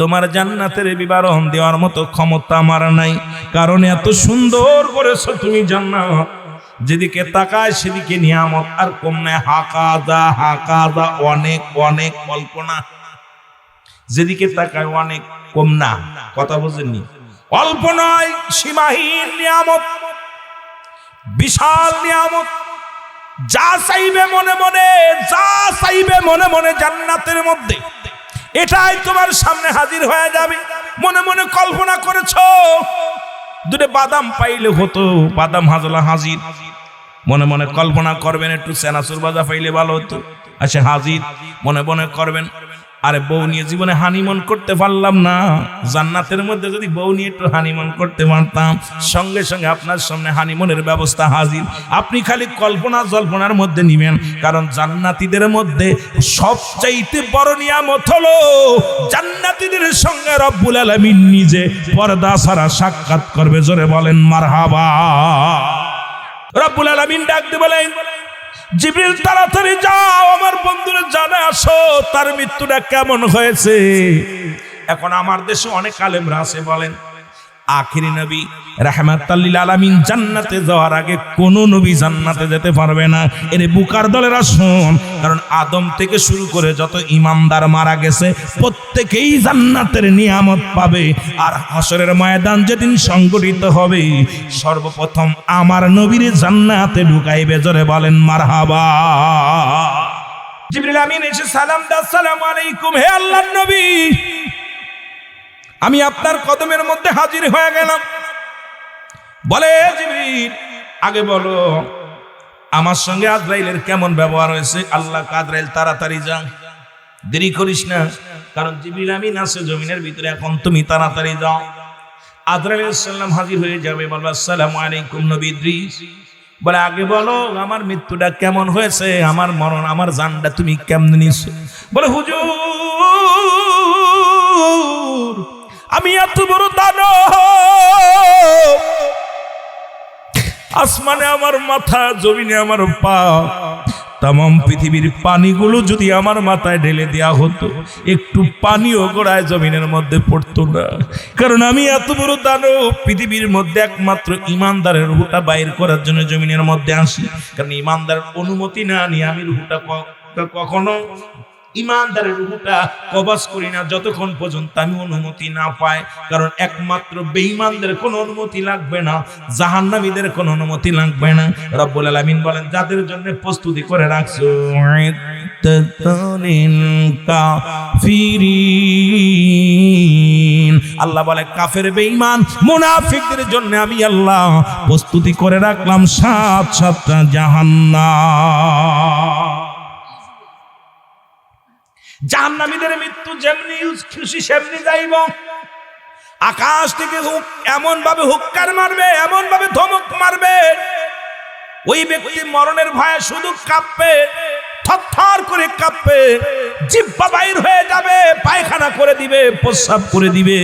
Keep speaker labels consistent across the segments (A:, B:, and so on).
A: তোমার জান্নাতের বিবরণ দেওয়ার মতো ক্ষমতা আমার নাই, কারণ এত সুন্দর করেছো তুমি জান্নাত, যেদিকে তাকায় সেদিকে নিয়ামত আর কম নাই। হাকাদা হাকাদা, অনেক অনেক কল্পনা, যেদিকে তাকায় অনেক, কম না। কথা বুঝেননি? অল্প নয়, সীমাহীন নিয়ামত, বিশাল নিয়ামত। যা চাইবে মনে মনে, যা চাইবে মনে মনে জান্নাতের মধ্যে, এটাই তোমার সামনে হাজির হয়ে যাবে। মনে মনে কল্পনা করেছো দুটো বাদাম পাইলে হতো, বাদাম হাজলা হাজির। মনে মনে কল্পনা করবেন একটু সেনাসুর বাজা পাইলে ভালো হতো, আচ্ছা হাজির। মনে মনে করবেন আরে বউ নিয়ে জীবনে হানিমুন করতে পারলাম না, জান্নাতের মধ্যে যদি বউ নিয়ে একটু হানিমুন করতে পারতাম, সঙ্গে সঙ্গে আপনার সামনে হানিমুনের ব্যবস্থা হাজির। আপনি খালি কল্পনা জল্পনার মধ্যে নিবেন, কারণ জান্নাতীদের মধ্যে সবচাইতে বড় নিয়ামত হলো জান্নাতীদের সঙ্গে রব্বুল আলামিন নিজে পর্দা ছাড়া সাক্ষাৎ করবে। জোরে বলেন মারহাবা। রব্বুল আলামিন ডাক দিয়ে বলেন, জিবরিল তাড়াতাড়ি যাও, আমার বন্ধুরে জানা আসো তার মৃত্যুটা কেমন হয়েছে। এখন আমার দেশে অনেক আলেমরা আছে বলেন আখিরি নবী রাহমাতাল লিল আলামিন জান্নাতে যাওয়ার আগে কোন নবী জান্নাতে যেতে পারবে না। এর বুকার দলেরা শোন, কারণ আদম থেকে শুরু করে যত ইমানদার মারা গেছে প্রত্যেকেই জান্নাতের নিয়ামত পাবে। আর হাসরের ময়দান যেদিন সংগঠিত হবে, সর্বপ্রথম আমার নবীর জান্নাতে ঢুকাইবে। জোরে বলেন মারহাবা। জিবরিল আমিন এসে সালাম দাও, আসসালামু আলাইকুম, হে আল্লাহর নবী, আমি আপনার কদমের মধ্যে হাজির হয়ে গেলাম। বলে জিবরিল, আগে বলো আমার সঙ্গে আজরাইলের কেমন ব্যবহার হয়েছে। আল্লাহ আজরাইল তাড়াতাড়ি যা, দেরি করিস না, কারণ জিবরিল আমিন আছে জমিনের ভিতরে, এখন তুমি তাড়াতাড়ি যাও। আজরাইল আলাইহিস সালাম হাজির হয়ে যাবে, বলবে আসসালামু আলাইকুম নবী ইদ্রিস। বলে আগে বলো আমার মৃত্যুটা কেমন হয়েছে, আমার মরণ, আমার জানটা তুমি কেমন নিছো। বলে হুজুর, আমি এত বড় দানব, আসমানে আমার মাথা, জমিনে আমার পা, তামাম পৃথিবীর পানিগুলো যদি আমার মাথায় ঢেলে দেয়া হতো, একটু পানিও গোড়ায় জমিনের মধ্যে পড়তো না। কারণ আমি এত বড় দানব, পৃথিবীর মধ্যে একমাত্র ইমানদারের রুহটা বাইর করার জন্য জমিনের মধ্যে আসি। কারণ ইমানদারের অনুমতি না নিয়ে আমি রুহটা কখনো ইমানদারের রূহটা কবজ করি না যতক্ষণ পর্যন্ত আমি অনুমতি না পাই। কারণ একমাত্র বেঈমানদের কোনো অনুমতি লাগবে না, জাহান্নামীদের কোনো অনুমতি লাগবে না। রব্বুল আলামিন বলেন, যাদের জন্য প্রস্তুতি করে রাখছো কাফিরিন, আল্লাহ বলে কাফের বেঈমান মুনাফিকদের জন্য আমি আল্লাহ প্রস্তুতি করে রাখলাম 7টা জাহান্নাম। জাহান্নামীদের মৃত্যু যেমনি খুশি সেমনি যাইব। আকাশ থেকে হুক এমন ভাবে হুক্কার মারবে, এমন ভাবে ধমক মারবে, ওই ব্যক্তি মরণের ভয়ে শুধু কাঁপবে, থরথর করে কাঁপবে, জিহ্বা বাইর হয়ে যাবে, পায়খানা করে দিবে, প্রস্রাব করে দিবে।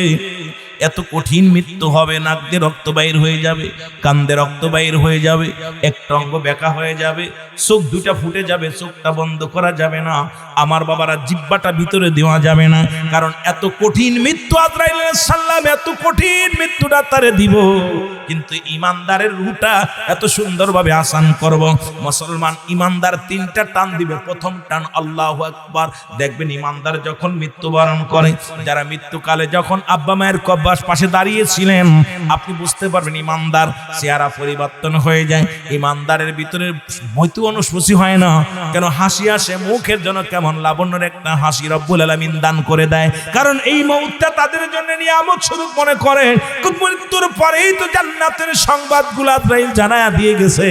A: এত কঠিন মৃত্যু হবে। নাক দিয়ে রক্ত বাইর হয়ে যাবে, কান দিয়ে রক্ত বাইর হয়ে যাবে, একটা অঙ্গ বেঁকা হয়ে যাবে, চোখ দুটা ফুটে যাবে, চোখটা বন্ধ করা যাবে না, আমার বাবারা জিহ্বাটা ভিতরে দেওয়া যাবে না। কারণ এত কঠিন মৃত্যু আজরাইল আলাইহিস সালাম এত কঠিন মৃত্যুটা তারে দিব, কিন্তু ইমানদারের রূহটা এত সুন্দরভাবে আসান করব। মুসলমান ইমানদার 3টা টান দিবে। প্রথম টান আল্লাহু আকবার। দেখবেন ইমানদার যখন মৃত্যুবরণ করে, যারা মৃত্যুকালে যখন আব্বা মায়ের পাশে দাঁড়িয়েছিলেন, আপনি বুঝতে পারবেন ইমানদার চেহারা পরিবর্তন হয়ে যায়। ইমানদারের ভিতরে মৃত্যু অনুস্পর্শী হয় না, কেন হাসি আসে মুখের জন্য, কেমন লাবণ্যের একটা হাসি রব্বুল আলামিন দান করে দেয়। কারণ এই মুহূর্তটা তাদের জন্য নিয়ামত স্বরূপ মনে করে। মৃত্যুর পরেই তো জান্নাতের সংবাদগুলো আজরাইল জানায়া দিয়ে গেছে।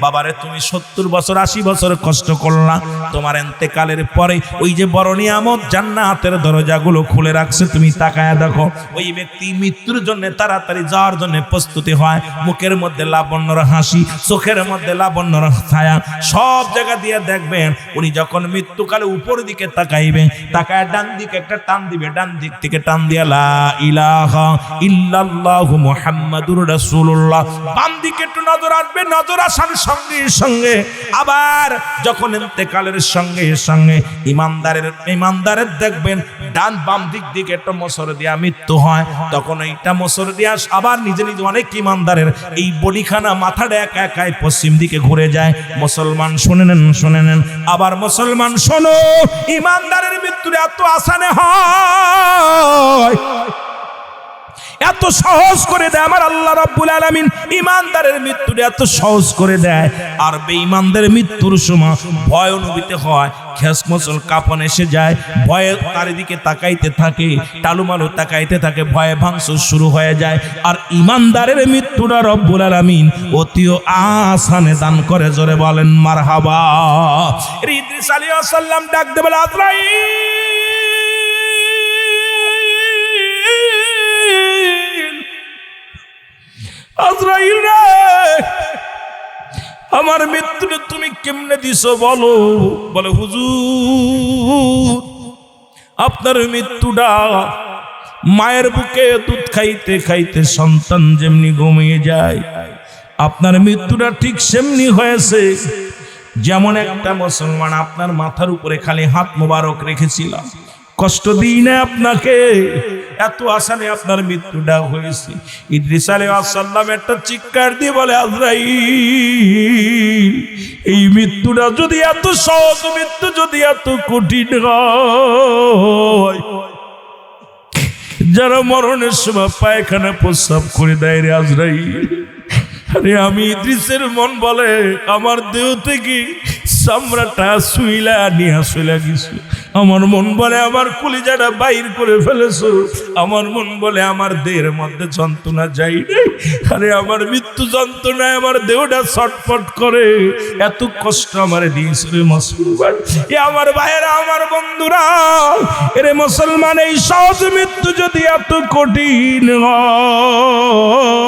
A: বাবারে তুমি 70 বছর 80 বছর কষ্ট করলা, তোমার ইন্তেকালের পরে ওই যে বড় নিয়ামত জান্নাতের দরজাগুলো খুলে রাখছে, তুমি তাকায়া দেখো। ওই ব্যক্তি মৃত্যুর জন্য তাড়াতাড়ি যাওয়ার জন্য প্রস্তুতি হয়। মুখের মধ্যে লাবণ্যর হাসি, চোখের মধ্যে লাবণ্যর ছায়া, সব জায়গা দিয়ে দেখবেন উনি যখন মৃত্যুকালে উপর দিকে তাকাইবে, তাকায় ডান দিকে একটা টান দিবে, ডান দিক থেকে টান দিয়া লা ইলাহা ইল্লাল্লাহু মুহাম্মাদুর রাসূলুল্লাহ রাসূলুল্লাহ। বাম দিকে একটু নজর আসবে, নজর আসার সঙ্গে সঙ্গে আবার যখন ইন্তেকালের সঙ্গে সঙ্গে ইমানদারের দেখবেন ডান বাম দিকে একটা মোসর দিয়া মৃত্যু হয়, তখন এইটা মোসর দিয়া আবার নিজে নিজে অনেক ইমানদারের এই বডিখানা মাথাটা একা একাই পশ্চিম দিকে ঘুরে যায়। মুসলমান শুনে নেন, আবার মুসলমান শোনো, ইমানদারের মৃত্যু এত আসানে হয়, এত সহজ করে দেয় আমার আল্লাহ রাব্বুল আলামিন। ইমানদারের মৃত্যুটা এত সহজ করে দেয়, আর বেঈমানদের মৃত্যুর সময় ভয় অনুভূত হয়, খেসমসল কাঁপন এসে যায়, ভয়ে চারিদিকে তাকাইতে থাকে, টালুমালু তাকাইতে থাকে, ভয়ে ভাঙচুর শুরু হয়ে যায়। আর ইমানদারের মৃত্যুটা রব্বুল আলামিন অতিও আসানে দান করে। জোরে বলেন মারহাবা। ইদ্রিস আলাইহিস সালাম ডাক দেবে আজরাইল রে, আমার মৃত্যুটা তুমি কেমনে দিছো বলো। বলে হুজুর, আপনার মৃত্যুটা মায়ের বুকে দুধ খাইতে খাইতে সন্তান যেমনি ঘুমিয়ে যায়, আপনার মৃত্যুটা ঠিক সেমনি হয়েছে। যেমন একটা মুসলমান আপনার মাথার উপরে খালি হাত মোবারক রেখেছিলাম, কষ্ট দিই না আপনাকে, এত আসানে আপনার মৃত্যুটা হয়েছে। ইদ্রিস আলাইহিস সালাম একটা চিৎকার দিয়ে বলে আজরাইল, এই মৃত্যুটা যদি এত সহজ, মৃত্যু যদি এত কঠিন হয়, যারা মরণের সময় পায়খানা প্রস্রাব করে দেয় রে আজরাইল, আরে আমি ইদ্রিসের মন বলে আমার দেহ থেকে চামড়াটা শুইলা নিয়ে শুইলা গেছো, আমার মন বলে আমার কলিজাটা বাইর করে ফেলেছো, আমার মন বলে আমার দেহের মধ্যে যন্ত্রণা যাই নাই, আরে আমার মৃত্যু যন্ত্রণায় আমার দেহটা ছটফট করে, এত কষ্ট আমারে দিয়েছে রে মুসলমান। এ আমার ভাইয়েরা, আমার বন্ধুরা, এরে মুসলমান, এই সহজ মৃত্যু যদি এত কঠিন হয়,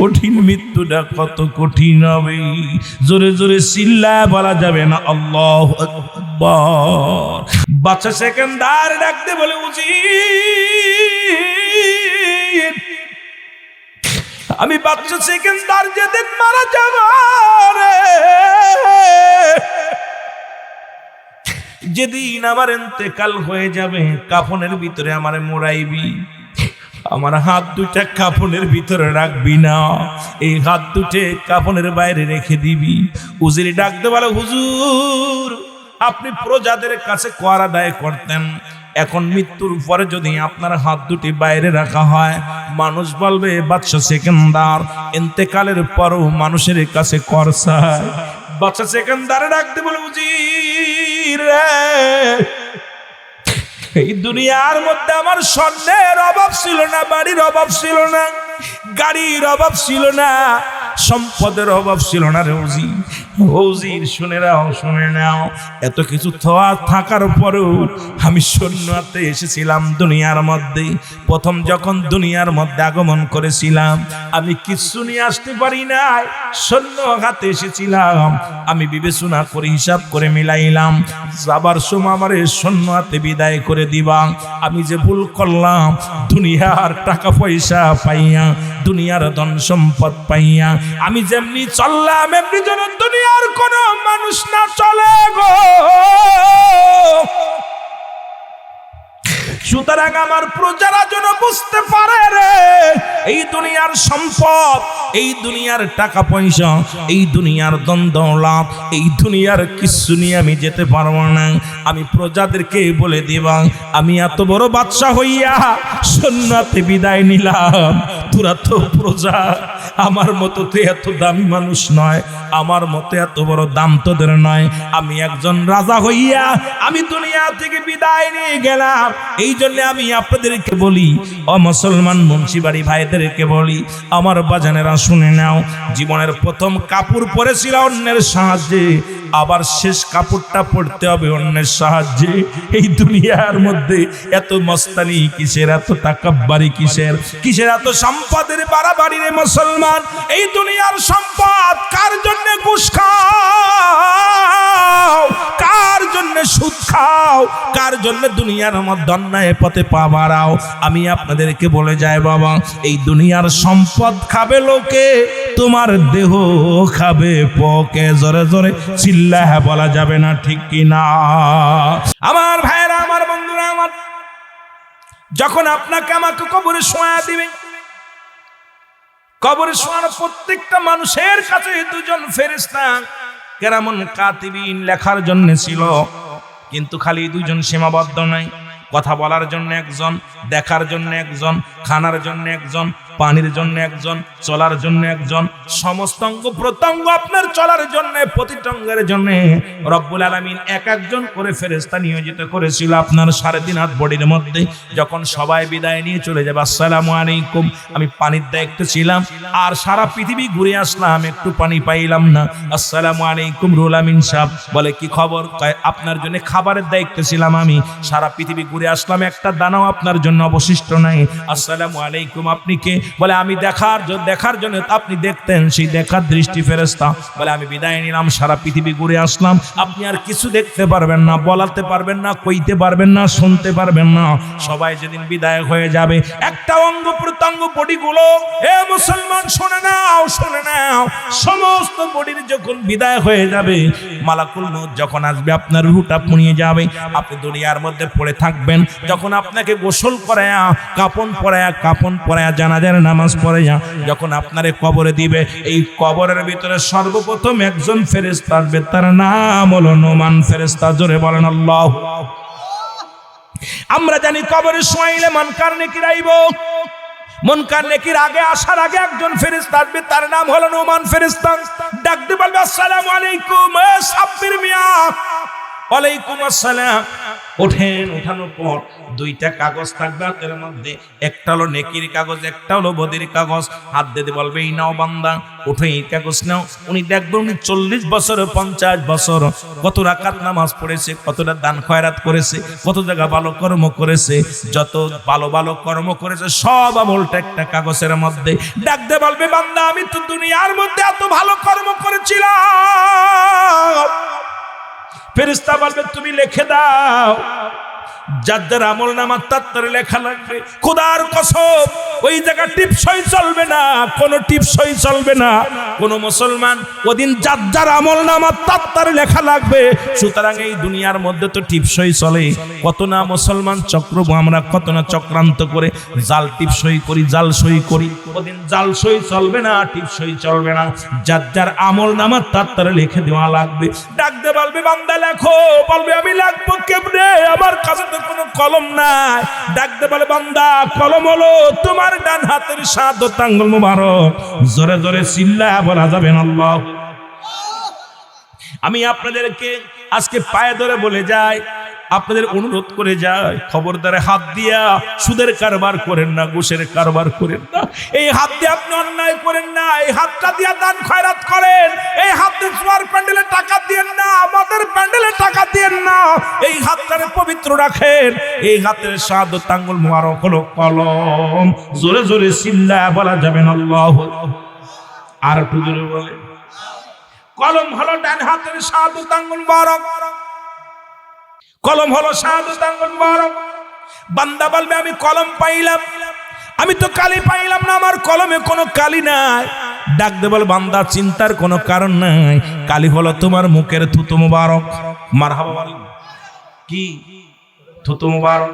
A: কঠিন মৃত্যুটা কত কঠিন হবে। জোরে জোরে চিল্লায় বলা যাবে না আল্লাহু আকবার। বাচ্চা সেকেন্দার ডাকতে বলে উজির, আমি বাচ্চা সেকেন্দার যেদিন মারা যাব রে, যেদিন আমার ইন্তেকাল হয়ে যাবে, কাফনের ভিতরে আমারে মোড়াইবি, আমার হাত দুটা কাফনের ভিতরে রাখবি না, এই হাত দুটে কাফনের বাইরে রেখে দিবি। উজির ডাকতে বলে হুজুর, আপনি প্রজাদের কাছে কর আদায় করতেন, এখন মৃত্যুর পরে যদি আপনার হাত দুটি বাইরে রাখা হয়, মানুষ বলবে বাদশা সেকেন্দার ইন্তেকালের পরও মানুষের কাছে কর চায়। বাদশা সেকেন্দার ডাকতে বলে উজির রে, এই দুনিয়ার মধ্যে আমার স্বর্ণের অভাব ছিল না, বাড়ির অভাব ছিল না, গাড়ির অভাব ছিল না, সম্পদের অভাব ছিল না রে উজির। শুনে নাও, এত কিছু থাকার পরেও আমি শূন্যতে এসেছিলাম দুনিয়ার মধ্যে। প্রথম যখন দুনিয়ার মধ্যে আগমন করেছিলাম, আমি কিছু নিয়ে আসতে পারি নাই, শূন্য হাতে এসেছিলাম। আমি বিবেচনা করে হিসাব করে মিলাইলাম, যাবার সময় আমার শূন্য হাতে বিদায় করে দিবা। আমি যে ভুল করলাম, দুনিয়ার টাকা পয়সা পাইয়া, দুনিয়ার ধন সম্পদ পাইয়া আমি যেমনি চললাম, এমনি যেন দুনিয়ার কোন মানুষ না চলে গো। সুতরাং আমার প্রজারা যেন বুঝতে পারে রে, এই দুনিয়ার সম্পদ, এই দুনিয়ার টাকা পয়সা, এই দুনিয়ার ধন দৌলত, এই দুনিয়ার কিছু নিয়ে আমি যেতে পারবো না। আমি প্রজাদেরকে বলে দিবা, আমি এত বড় বাদশা হইয়া সুন্নাতে বিদায় নিলাম, তোরা তো প্রজা, আমার মতো তো এত দামি মানুষ নয়, আমার মতো এত বড় দাম তোদের নয়। আমি একজন রাজা হইয়া আমি দুনিয়া থেকে বিদায় নিয়ে গেলাম। এই জন্য আমি আপনাদেরকে বলি, ও মুসলমান মুন্সিবাড়ি ভাইদেরকে বলি, আমার বাজানেরা শুনে নাও, জীবনের প্রথম কাপড় পরেছিল অন্যের সাহায্যে, আবার শেষ কাপড়টা পড়তে হবে অন্যের সাহায্যে। এই দুনিয়ার মধ্যে এত মস্তানি কিসের, এত তাকাব্বারি কিসের, এত সম্পদের বাড়াবাড়ি রে মুসলমান? এই দুনিয়ার সম্পদ কার জন্য ঘুষ খায়? খাও, কার জন্য সুদ খাও, কার জন্য দুনিয়ার মধ্যে অন্যায় পথে পা বাড়াও। আমি আপনাদেরকে বলে যাই বাবা, এই দুনিয়ার সম্পদ খাবে লোকে, তোমার দেহ খাবে পকে। জোরে জোরে চিল্লায় বলা যাবে না, ঠিক কি না? আমার ভাইরা, আমার বন্ধুরা, আমার যখন আপনাকে আমাকে কবরে শোয়া দিবে, কবরে শোয়ানো প্রত্যেকটা মানুষের কাছে দুজন ফেরেশতা কেরামুন কাতিবিন লেখার জন্য ছিল, কিন্তু খালি দুজন সীমাবদ্ধ নাই। কথা বলার জন্য একজন, দেখার জন্য একজন, খানার জন্য একজন, পানির জন্য একজন, চলার জন্য একজন, সমস্ত অঙ্গ প্রত্যঙ্গ আপনার চলার জন্য, প্রতিটা অঙ্গের জন্য রব্বুল আলামিন এক একজন করে ফেরেশতা নিয়োজিত করেছিল আপনার 3.5 হাত বডির মধ্যে। যখন সবাই বিদায় নিয়ে চলে যাবে, আসসালামু আলাইকুম, আমি পানির দায়িত্ব ছিলাম, আর সারা পৃথিবী ঘুরে আসলাম, একটু পানি পাইলাম না। আসসালামু আলাইকুম রুহুল আমিন সাহেব, বলে কি খবর? আপনার জন্য খাবারের দায়িত্ব ছিলাম আমি, সারা পৃথিবী ঘুরে আসলাম, একটা দানাও আপনার জন্য অবশিষ্ট নাই। আসসালামু আলাইকুম, আপনি কে? বলে আমি দেখার জন্য আপনি দেখতেন, সেই দেখার দৃষ্টি ফেরেশতা। বলে আমি বিদায় নিলাম, সারা পৃথিবী ঘুরে আসলাম, আপনি আর কিছু দেখতে পারবেন না, বলাতে পারবেন না, কইতে পারবেন না, শুনতে পারবেন না। সবাই যেদিন বিদায় হয়ে যাবে, একটা অঙ্গ প্রত্যঙ্গ বডিগুলো, এ মুসলমান শুনে নাও, শুনে নাও, সমস্ত বডির যখন বিদায় হয়ে যাবে, মালাকুল মউত যখন আসবে, আপনার রূহটা পুড়িয়ে যাবে, আপনি দুনিয়ার মধ্যে পড়ে থাকবেন। যখন আপনাকে গোসল করায়া, কাফন পরায়া, জানাজার নামাজ পড়ায়া যখন আপনারে কবরে দিবে, এই কবরের ভিতরে সর্বপ্রথম একজন ফেরেশতা আসবে, তার নাম হলো নোমান ফেরেশতা। জোরে বলেন আল্লাহ। আমরা জানি কবরে শোয়াইলে মুনকার নেকির আইব, মুনকার নেকির আগে আসার আগে একজন ফেরেশতা আসবে, তার নাম হলো নোমান ফেরেশতা। ডাকতে বলবে আসসালামু আলাইকুম, এ সাব্বির মিয়া। ওয়ালাইকুম আসসালাম। ওঠেন, ওঠানোর পর 2টা কাগজ থাকবে হাতের মধ্যে, একটা হলো নেকির কাগজ, একটা হলো বদির কাগজ। হাত দিতে বলবে, এই নাও বান্দা, ওঠে এই কাগজ নাও। উনি দেখবেন উনি 40 বছর 50 বছর কত রাকাত নামাজ পড়েছে, কতটা দান খয়রাত করেছে, কত জায়গা ভালো কর্ম করেছে, যত ভালো ভালো কর্ম করেছে সব আমলটা একটা কাগজের মধ্যে। ডাকতে বলবে, বান্দা আমি তো দুনিয়ার মধ্যে এত ভালো কর্ম করেছিলাম। ফেরেশতা বলবে, তুমি লিখে দাও। যার যার আমল নামা তার লেখা লাগবে। খোদার কসম, ওই জায়গা টিপসই চলবে না, কোনো টিপসই চলবে না। কোন মুসলমান ওদিন যার যার আমল নামা তার লেখা লাগবে। সুতরাং এই দুনিয়ার মধ্যে তো টিপসই চলে, কত না মুসলমান চক্র, আমরা কত না চক্রান্ত করে জাল টিপসই করি, জাল সই করি। ওদিন জাল সই চলবে না, টিপসই চলবে না। যার যার আমল নামা তার লিখে দেওয়া লাগবে। ডাকতে বলবে, বান্দা লেখো। বলবে, আমি লিখবো কেমনে, আমার কাছে কোনো কলম নাই। ডাকতে বলে, বান্দা কলম হলো তোমার ডান হাতের 7 আঙ্গুল মুবারক। জোরে জোরে চিল্লায়া বলা যাবে না আল্লাহ। আমি আপনাদেরকে আজকে পায়ে ধরে বলে যাই, আপনাদের অনুরোধ করে যায়, খবরদারে হাত দিয়া সুদের কারবার করেন না, ঘুষের কারবার করেন না। এই হাত দিয়ে আপনি অন্যায় করেন না। এই হাতটা দিয়া দান খয়রাত করেন। এই হাতে জোয়ার প্যান্ডেলে টাকা দিয়েন না, আমাদের প্যান্ডেলে টাকা দিয়েন না। এই হাতটারে পবিত্র রাখেন। এই হাতের 7 আঙ্গুল মুবারক হলো কলম। জোরে জোরে চিল্লায়া বলা যাবে না আল্লাহু। আর একটু জোরে বলে, কলম হলো ডান হাতের 7 আঙ্গুল মুবারক। কলম হলো 7 আঙ্গুল মুবারক। বান্দা বলবে, আমি কলম পাইলাম, আমি তো কালি পাইলাম না, আমার কলমে কোনো কালি নাই। ডাকতে বল, বান্দা চিন্তার কোনো কারণ নাই, কালি হলো তোমার মুখের থুতু মুবারক। মারহাবা বলেন, কি থুতু মুবারক?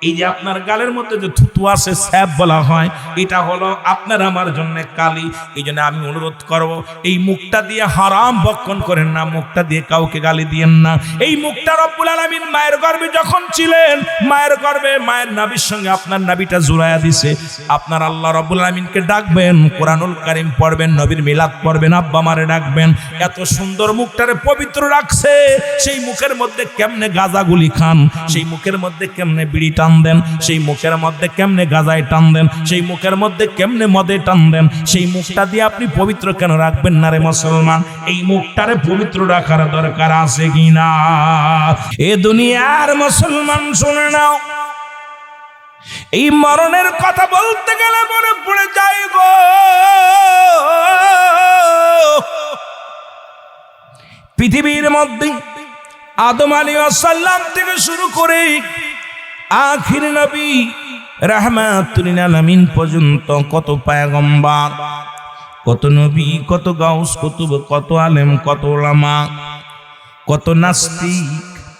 A: এই যে আপনার গালের মধ্যে যে থুতু আছে, স্যাপ বলা হয়, এটা হলো আপনার আমার জন্য কালি। এই জন্য আমি অনুরোধ করব, এই মুখটা দিয়ে হারাম বক্ষণ করেন না, মুখটা দিয়ে কাউকে গালি দিয়েন না। এই মুখটা রব্বুল আলামিন মায়ের গর্ভে যখন ছিলেন, মায়ের গর্ভে মায়ের নাভির সঙ্গে আপনার নাভিটা জুড়াইয়া দিছে। আপনার আল্লাহ রব্বুল আলামিনকে ডাকবেন, কোরআনুল কারীম পড়বেন, নবীর মিলাদ পড়বেন, আব্বা মারে ডাকবেন। এত সুন্দর মুখটারে পবিত্র রাখছে। সেই মুখের মধ্যে কেমনে গাঁজাগুলি খান, সেই মুখের মধ্যে কেমনে বিড়ি টান দেন, সেই মুখের মধ্যে কেমনে গাজায় টান দেন, সেই মুখের মধ্যে কেমনে মদে টান দেন। সেই মুখটা দিয়ে আপনি পবিত্র কেন রাখবেন না রে মুসলমান? এই মুখটারে পবিত্র রাখার দরকার আছে কিনা? এ দুনিয়ার মুসলমান শুনে নাও, এই মরণের কথা বলতে গেলে মনে পড়ে যায় গো। পৃথিবীর মধ্যে আদম আলাইহিস সালাম থেকে শুরু করে আখির নবী রাহমাতুল লিল আলামিন পর্যন্ত কত পয়গম্বর, কত নবী, কত গাউস কুতুব, কত আলেম, কত উলামা, কত নাস্তিক,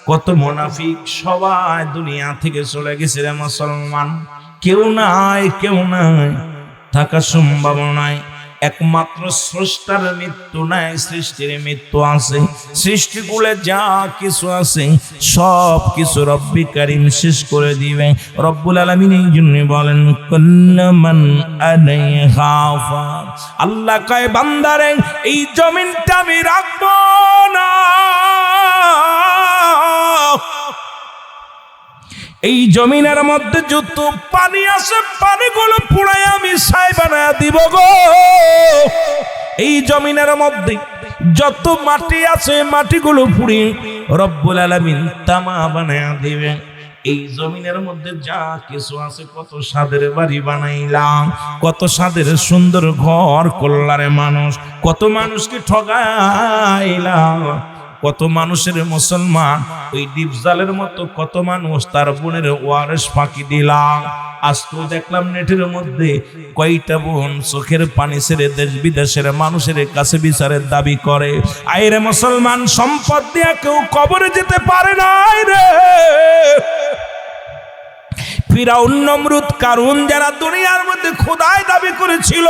A: কত মুনাফিক, সবাই দুনিয়া থেকে চলে গেছে রে মুসলমান। কেউ নাই, কেউ নাই, থাকা সম্ভব নয়। একমাত্র স্রষ্টার মৃত্যু নাই, সৃষ্টির মৃত্যু আছে। সৃষ্টিকুলে যা কিছু আছে সব কিছু রব্বি কারীম শেষ করে দিবে। রব্বুল আলামিন এই জন্য বলেন কুল্লু মান আলাইহা ফান। আল্লাহ কয় বান্দারে এই জমিনটা আমি রাখবো না, এই জমিনের মধ্যে যত পানি আছে পানিগুলো পুড়াই আমি ছাই বানায় দিব গো। এই জমিনের মধ্যে যত মাটি আছে মাটিগুলো পুড়িয়ে রব্বুল আলামিন তামা বানায় দিবে। এই জমিনের মধ্যে যা কিছু আছে, কত সাদের বাড়ি বানাইলাম, কত সাদের সুন্দর ঘর করলারে মানুষ, কত মানুষকে ঠগাইলাম, কত মানুষের মুসলমান ওই ডিপজালের মতো, কত মানুষ তার বোনের ওয়ারিশ ফাঁকি দিলাম। আজ তো দেখলাম নেটের মধ্যে কয়টা বোন চোখের পানি ছেড়ে দেশ বিদেশের মানুষের কাছে বিচারের দাবি করে। আইরে মুসলমান, সম্পদ দিয়ে কেউ কবরে যেতে পারে না রে। ফিরাউন, নমরুদ, কারুন যারা দুনিয়ার মধ্যে খোদাই দাবি করেছিল,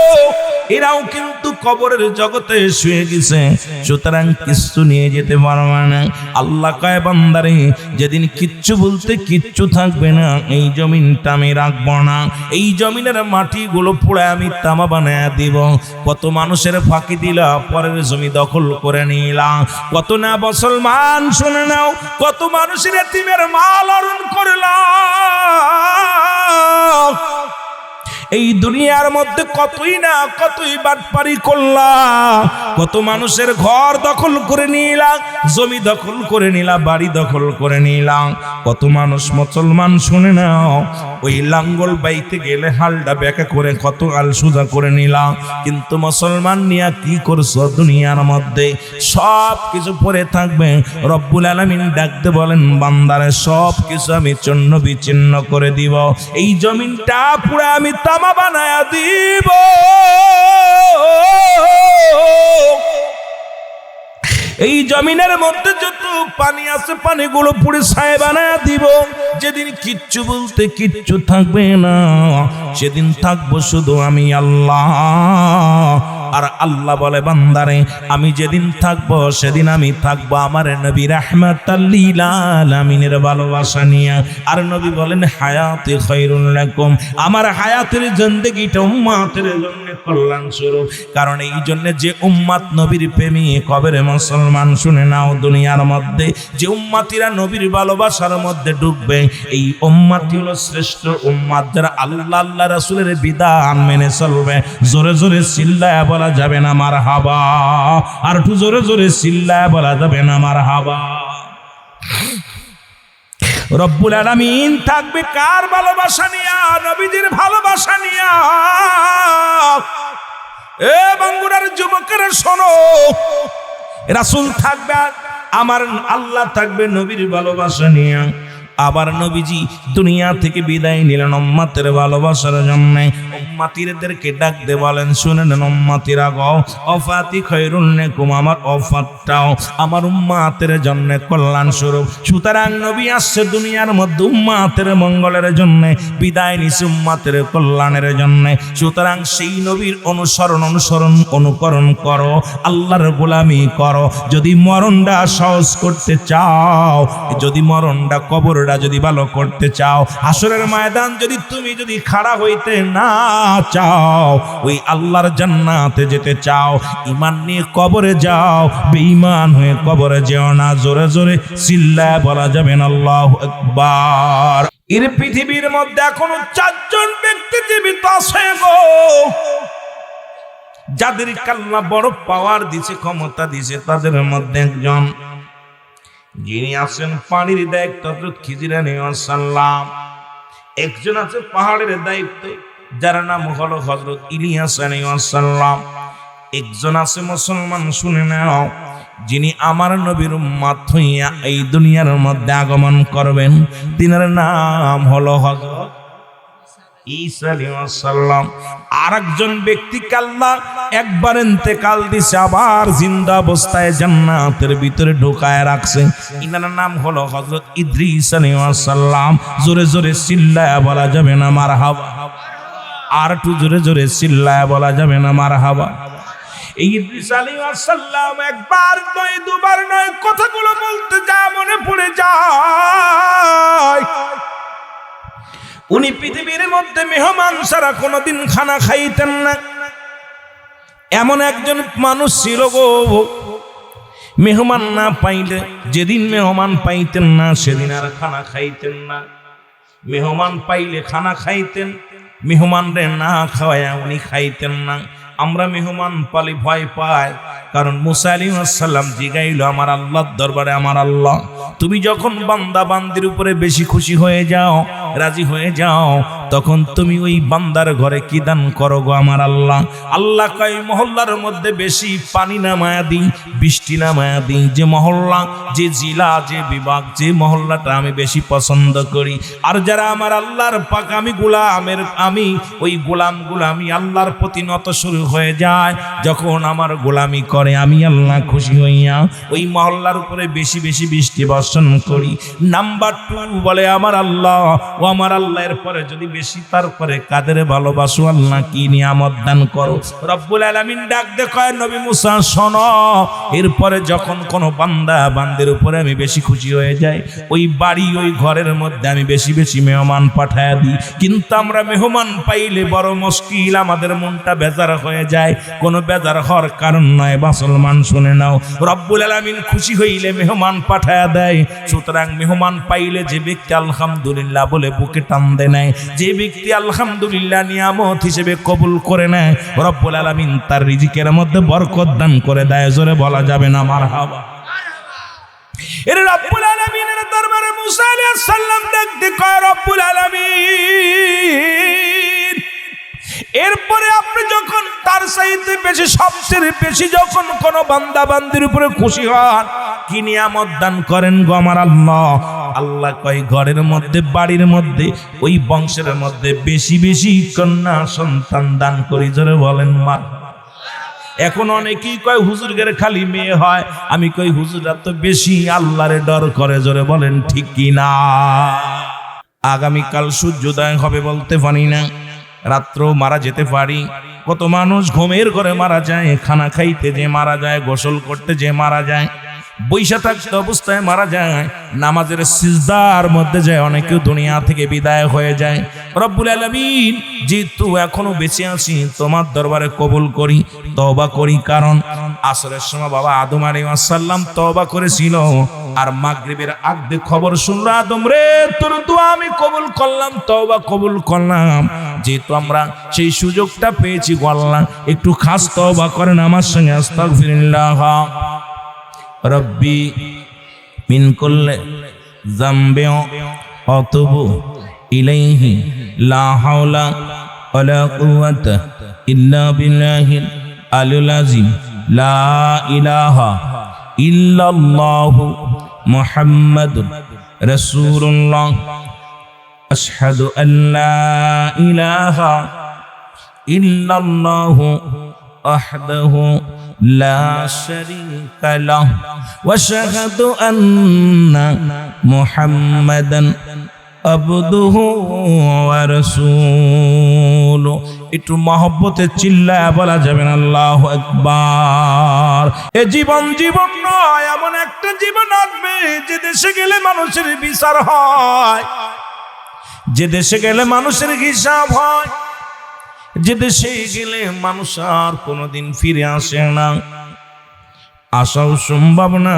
A: এরাও কিন্তু কবরের জগতে শুয়ে গেছে। সুতরাং কিচ্ছু নিয়ে যেতে পারবে না। আল্লাহ কয় বান্দারে যেদিন কিচ্ছু বলতে কিচ্ছু থাকবে না, এই জমিনটা আমি রাখবো না, এই জমিনের মাটিগুলো পুড়ে আমি তামা বানায় দিব। কত মানুষের ফাঁকি দিলা, পরের জমি দখল করে নিলাম। কত না মুসলমান শুনে নাও, কত মানুষের এতিমের মাল হরণ করলাম। এই দুনিয়ার মধ্যে কতই না কতই বাটপারি করলাম, কত মানুষের ঘর দখল করে নিলাম, জমি দখল করে নিলাম, বাড়ি দখল করে নিলাম। কত মানুষ মুসলমান শুনে নাও, ওই লাঙ্গল বাইতে গেলে হালটা বেঁকা করে কত আল সুজা করে নিলাম। কিন্তু মুসলমান নিয়া কি করছো? দুনিয়ার মধ্যে সব কিছু পড়ে থাকবে। রব্বুল আলামিন ডাকতে বলেন বান্দারে সব কিছু আমি চূর্ণ বিচ্ছিন্ন করে দিব, এই জমিনটা পুরো আমি তামা বানায়া দিব। এই জমিনের মধ্যে যত পানি আছে পানিগুলো পুড়ে ছাই বানায়া দিব। যেদিন কিচ্ছু বলতে কিচ্ছু থাকবে না, সেদিন থাকবো শুধু আমি আল্লাহ। আর আল্লাহ বলে বান্দারে আমি যেদিন থাকবো সেদিন আমি থাকবো আমার নবী রাহমাতাল লিল আলামিনের ভালোবাসা নিয়ে। আর নবী বলেন হায়াতে খায়রুল লাকুম, আমার হায়াতের জিন্দেগিটা উম্মতের জন্য কল্যাণ স্বরূপ। কারণ এই জন্য যে উম্মত নবীর প্রেমী কবরে মুসলমান শুনে নাও, দুনিয়ার মধ্যে যে উম্মতিরা নবীর ভালোবাসার মধ্যে ডুববে, এই উম্মতি হলো শ্রেষ্ঠ উম্মত যারা আল্লাহ আল্লাহ রাসূলের বিধান মেনে চলবে। জোরে জোরে চিল্লায়া বলা যাবে না মারহাবা, আর একটু জোরে জোরে চিল্লায়া বলা যাবে না মারহাবা। রব্বুল আলামিন থাকবে কার ভালোবাসা নিয়া? নবীজির ভালোবাসা নিয়া। এ বাঙ্গুরার যুবকেরা শোনো, রাসূল থাকবে, আমার আল্লাহ থাকবে নবীর ভালোবাসা নিয়া। আবার নবীজি দুনিয়া থেকে বিদায় নিলেন উম্মতের ভালোবাসার জন্য। উম্মতিদেরকে ডাক দে বলেন শুনেন উম্মতিরা গো, ওফাতি খায়রুল লাকুম, আমার ওফাতটাও আমার উম্মতের জন্য কল্যাণ স্বরূপ। সুতরাং নবী আসছে দুনিয়ার মধ্যে উম্মতের মঙ্গলের জন্য, বিদায় নিছে উম্মতের কল্যাণের জন্য। সুতরাং সেই নবীর অনুকরণ করো, আল্লাহর গোলামি করো। যদি মরণটা সহজ করতে চাও, যদি মরণটা কবরটা যদি ভালো করতে চাও, হাসরের ময়দান তুমি যদি খাড়া হইতে না চাও, ওই আল্লাহর জান্নাতে যেতে চাও, ঈমান নিয়ে কবরে যাও, বেঈমান হয়ে কবরে যেও না। জোরে জোরে চিল্লায় বলা যাবে না আল্লাহু আকবার। এর পৃথিবীর মধ্যে এখনো 4 জন ব্যক্তি জীবিত আছে গো, যাদের আল্লাহ বড় পাওয়ার দিয়েছে, ক্ষমতা দিয়েছে। তাদের মধ্যে একজন যিনি আছেন পানির দায়িত্ব হযরত খিজির আলাইহিস সালাম, একজন আছে পাহাড়ের দায়িত্ব যার নাম হলো হযরত ইলিয়াস আলাইহিস সালাম, একজন আছে মুসলমান শুনে নাও যিনি আমার নবীর উম্মত হইয়া এই দুনিয়ার মধ্যে আগমন করবেন, তিনার নাম হলো হযরত ঈসা আলাইহিস সালাম। আরেকজন ব্যক্তিকে আল্লাহ একবার ইন্তেকাল দিছে, আবার জিন্দা অবস্থায় জান্নাতের ভিতরে ঢোকায় রাখছে, ইনার নাম হলো হযরত ইদ্রিস আলাইহিস সালাম। জোরে জোরে চিল্লায়া বলা যাবে না মারহাবা? আর একটু জোরে জোরে চিল্লায়া বলা যাবে না মারহাবা? এই ইদ্রিস আলাইহিস সালাম একবার নয়, দুবার নয়, কথাগুলো বলতে যা মনে পড়ে যায়। উনি পৃথিবীর মধ্যে মেহমান ছাড়া কোনোদিন খানা খাইতেন না। এমন একজন মানুষ ছিল গো, মেহমান না পাইলে, যেদিন মেহমান পাইতেন না সেদিন আর খানা খাইতেন না। মেহমান পাইলে খানা খাইতেন, মেহমানরে না খাওয়ায় উনি খাইতেন না। আমরা মেহমান পালি ভয় পাই, কারণ মুসা আলাইহিস সালাম জিগাইল আমার আল্লাহর দরবারে, আমার আল্লাহ তুমি যখন বান্দা বান্দির উপরে বেশি খুশি হয়ে যাও, রাজি হয়ে যাও, তখন তুমি ওই বান্দার ঘরে কি দান করো গো আমার আল্লাহ? আল্লাহ কয় মহল্লার মধ্যে বেশি পানি নামায়া দিই, বৃষ্টি নামায়া দিই। যে মহল্লা, যে জিলা, যে বিভাগ, যে মহল্লাটা আমি বেশি পছন্দ করি। আর যারা আমার আল্লাহর পাক আমি গোলামের, আমি ওই গোলামগুলো আমি আল্লাহর প্রতি নত শুরু হয়ে যায়, যখন আমার গোলামি করে আমি আল্লাহ খুশি হইয়া ওই মহল্লার উপরে বেশি বেশি বৃষ্টি বর্ষণ করি। নাম্বার 2 বলে আমার আল্লাহ, ও আমার আল্লাহ এরপরে যদি বেশি, তারপরে কাদের ভালোবাসো আল্লাহ, কি নিয়ামত দান করো। রব্বুল আলামিন ডাক দে কয় নবী মুসা শোনো, এরপরে যখন কোনো বান্দা বান্দের উপরে আমি বেশি খুশি হয়ে যাই, ওই বাড়ি ওই ঘরের মধ্যে আমি বেশি বেশি মেহমান পাঠায়া দিই। কিন্তু আমরা মেহমান পাইলে বড় মুশকিল, আমাদের মনটা বেজার হয়ে যায়। কোনো বেজার হওয়ার কারণ নয় মুসলমান, শুনে নাও, রব্বুল আলামিন খুশি হইলে মেহমান পাঠায়া দেয়। সুতরাং মেহমান পাইলে যে ব্যক্তি আলহামদুলিল্লাহ বলে বুকে টান দেয় নেয়, যে ব্যক্তি আলহামদুলিল্লাহ নিয়ামত হিসেবে কবুল করে নেয়, রব্বুল আলামিন তার রিজিকের মধ্যে বরকত দান করে দেয়। জোরে বলা যাবে না মারহাবা? এর রব্বুল আলামিনের দরবারে মুসা আলাইহিস সালাম দেখতে কয় রব্বুল আলামিন, এরপরে আপনি যখন তার চাইতে বেশি, সবচেয়ে বেশি যখন কোন বান্দা বান্দির উপরে খুশি হন, কি নিয়ামত দান করেন গো আমার আল্লাহ? আল্লাহ কয় ঘরের মধ্যে, বাড়ির মধ্যে, ওই বংশের মধ্যে বেশি বেশি কন্যা সন্তান দান করি। জোরে বলেন মা। এখন অনেকেই কয় হুজুরের খালি মেয়ে হয়, আমি কই হুজুররা তো বেশি আল্লাহরে ডর করে। জোরে বলেন ঠিক কি না? আগামীকাল সূর্যোদয় হবে বলতে পারি না, রাত্র মারা যেতে পারি। কত মানুষ ঘুমের ঘরে মারা যায়, খানা খাইতে যে মারা যায়, গোসল করতে যে মারা যায়, বৈশা থাকতে অবস্থায় মারা যায়, নামাজের সিজদার মধ্যে যায়, অনেকেও দুনিয়া থেকে বিদায় হয়ে যায়। রব্বুল আলামিন যেহেতু এখনো বেঁচে আছি, তোমার দরবারে কবুল করি, তওবা করি। কারণ আসরের সময় বাবা আদম আলাইহিস সালাম তওবা করেছিল, আর মাগরিবের আগে খবর শুনলো, আদম রে তোর দোয়া আমি কবুল করলাম, তওবা কবুল করলাম। যেহেতু আমরা সেই সুযোগটা পেয়েছি, আল্লাহ একটু খাস তওবা করেন আমার সঙ্গে, আস্তাগফিরুল্লাহ রব্বি মিন কুল্লি যামবিন আতুবু ইলাইহি লা হাওলা ওয়ালা কুওয়াতা ইল্লা বিল্লাহিল আলিয়্যিল আযীম লা ইলাহা ইল্লাল্লাহু মুহাম্মাদুর রাসূলুল্লাহ আশহাদু আল্লা ইলাহা ইল্লাল্লাহু ওয়াহদাহু লা শারীকা লাহু ওয়া আশহাদু আন্না মুহাম্মাদান আবদুহু ওয়া রাসূলুহু। একটু মহব্বতে চিল্লায়া বলা যাবে না আল্লাহু আকবার? এ জীবন জীবন নয়, এমন একটা জীবন আসবে যে দেশে গেলে মানুষের বিচার হয়, যে দেশে গেলে মানুষের হিসাব হয়, যে দেশে গেলে মানুষ আর কোনোদিন ফিরে আসে না, আসাও সম্ভব না।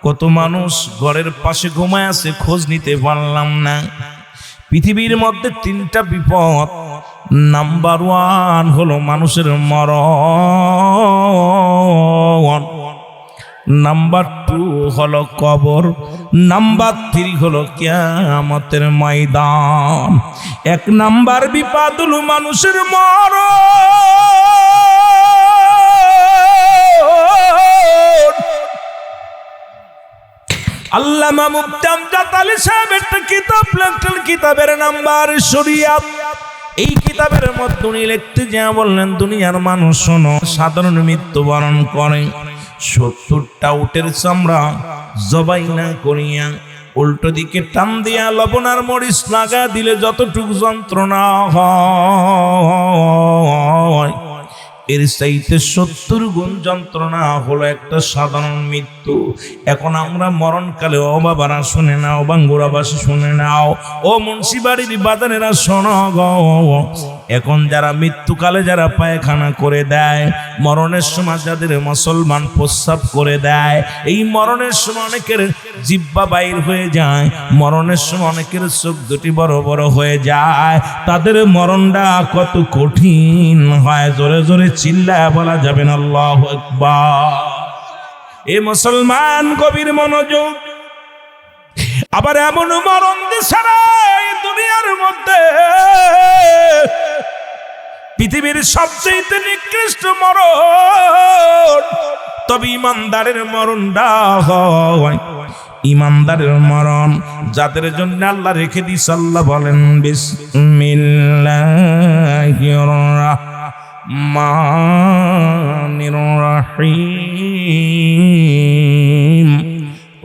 A: কত মানুষ ঘরের পাশে ঘুমায় আছে, খোঁজ নিতে পারলাম না। পৃথিবীর মধ্যে 3টা বিপদ। নাম্বার 1 হলো মানুষের মরণ, নাম্বার 2 হলো কবর, নাম্বার 3 হলো কিয়ামতের ময়দান। 1 নাম্বার বিপদ হলো মানুষের মরণ। আল্লামা মুফতি আমজাদ আলী সাহেব একটা কিতাব লেখলেন, কিতাবের নাম্বার শরিয়াত। এই কিতাবের মধ্যে উনি লিখতে যা বললেন, দুনিয়ার মানুষ শোনো, সাধারণ মৃত্যুবরণ করে 70টা উটের চামড়া জবাই না করিয়া উল্টো দিকে টান দিয়া লবণ আর মরিচ লাগা দিলে যতটুকু যন্ত্রণা হয়, এর চাইতে 70 গুণ যন্ত্রণা হলো একটা সাধারণ মৃত্যু। এখন আমরা মরণকালে, ও বাবারা শুনে নাও, বাঙ্গুরাবাসী শুনে নাও, ও মুন্সিবাড়ির বাজারেরা শোনো গো, এখন যারা মৃত্যুকালে যারা পায়খানা করে দেয়, মরণের সময় যাদের মুসলমান প্রস্রাব করে দেয়, এই মরণের সময় অনেকের জিহ্বা বাইর হয়ে যায়, মরণের সময় অনেকের চোখ দুটি বড় বড় হয়ে যায়, তাদের মরণটা কত কঠিন হয়, জোরে জোরে চিল্লায় বলা যাবে না আল্লাহু আকবার। এ মুসলমান গভীর মনোযোগ। আবার এমন মরণ ছাড়া এই দুনিয়ার মধ্যে পৃথিবীর সবচেয়ে নিকৃষ্ট মরণ, তবে ইমানদারের মরণটা হয়। ইমানদারের মরণ যাদের জন্য আল্লাহ রেখে দিয়েছে, আল্লাহ বলেন বিসমিল্লাহির রাহমানির রাহিম।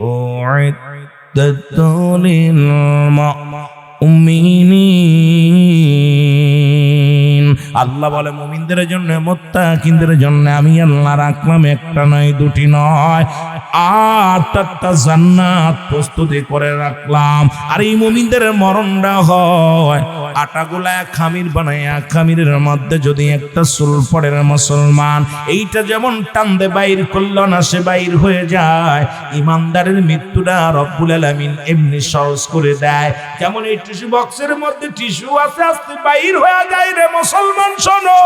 A: উইদ্দাত লিল মুমিনিন। আল্লাহ বলে মুমিনদের জন্য, মুত্তাকিনদের জন্য আমি আল্লাহ রাখলাম একটা নয়, দুটি নয়, 8টা জান্নাত প্রস্তুতি করে রাখলাম। আর এই মুমিনদের মরণটা হয় আটাগুলা খামির বানায়া, খামিরের মধ্যে যদি একটা চুল পড়ে মুসলমান, এইটা যেমন টান্দে বাইর করলো না, সে বাইর হয়ে যায়। ইমানদারের মৃত্যুটা রব্বুল আলামিন এমনি সহজ করে দেয়, যেমন এই টিস্যু বক্সের মধ্যে টিস্যু আছে, আস্তে বাইর হয়ে যায় রে মুসলমান। শোনো,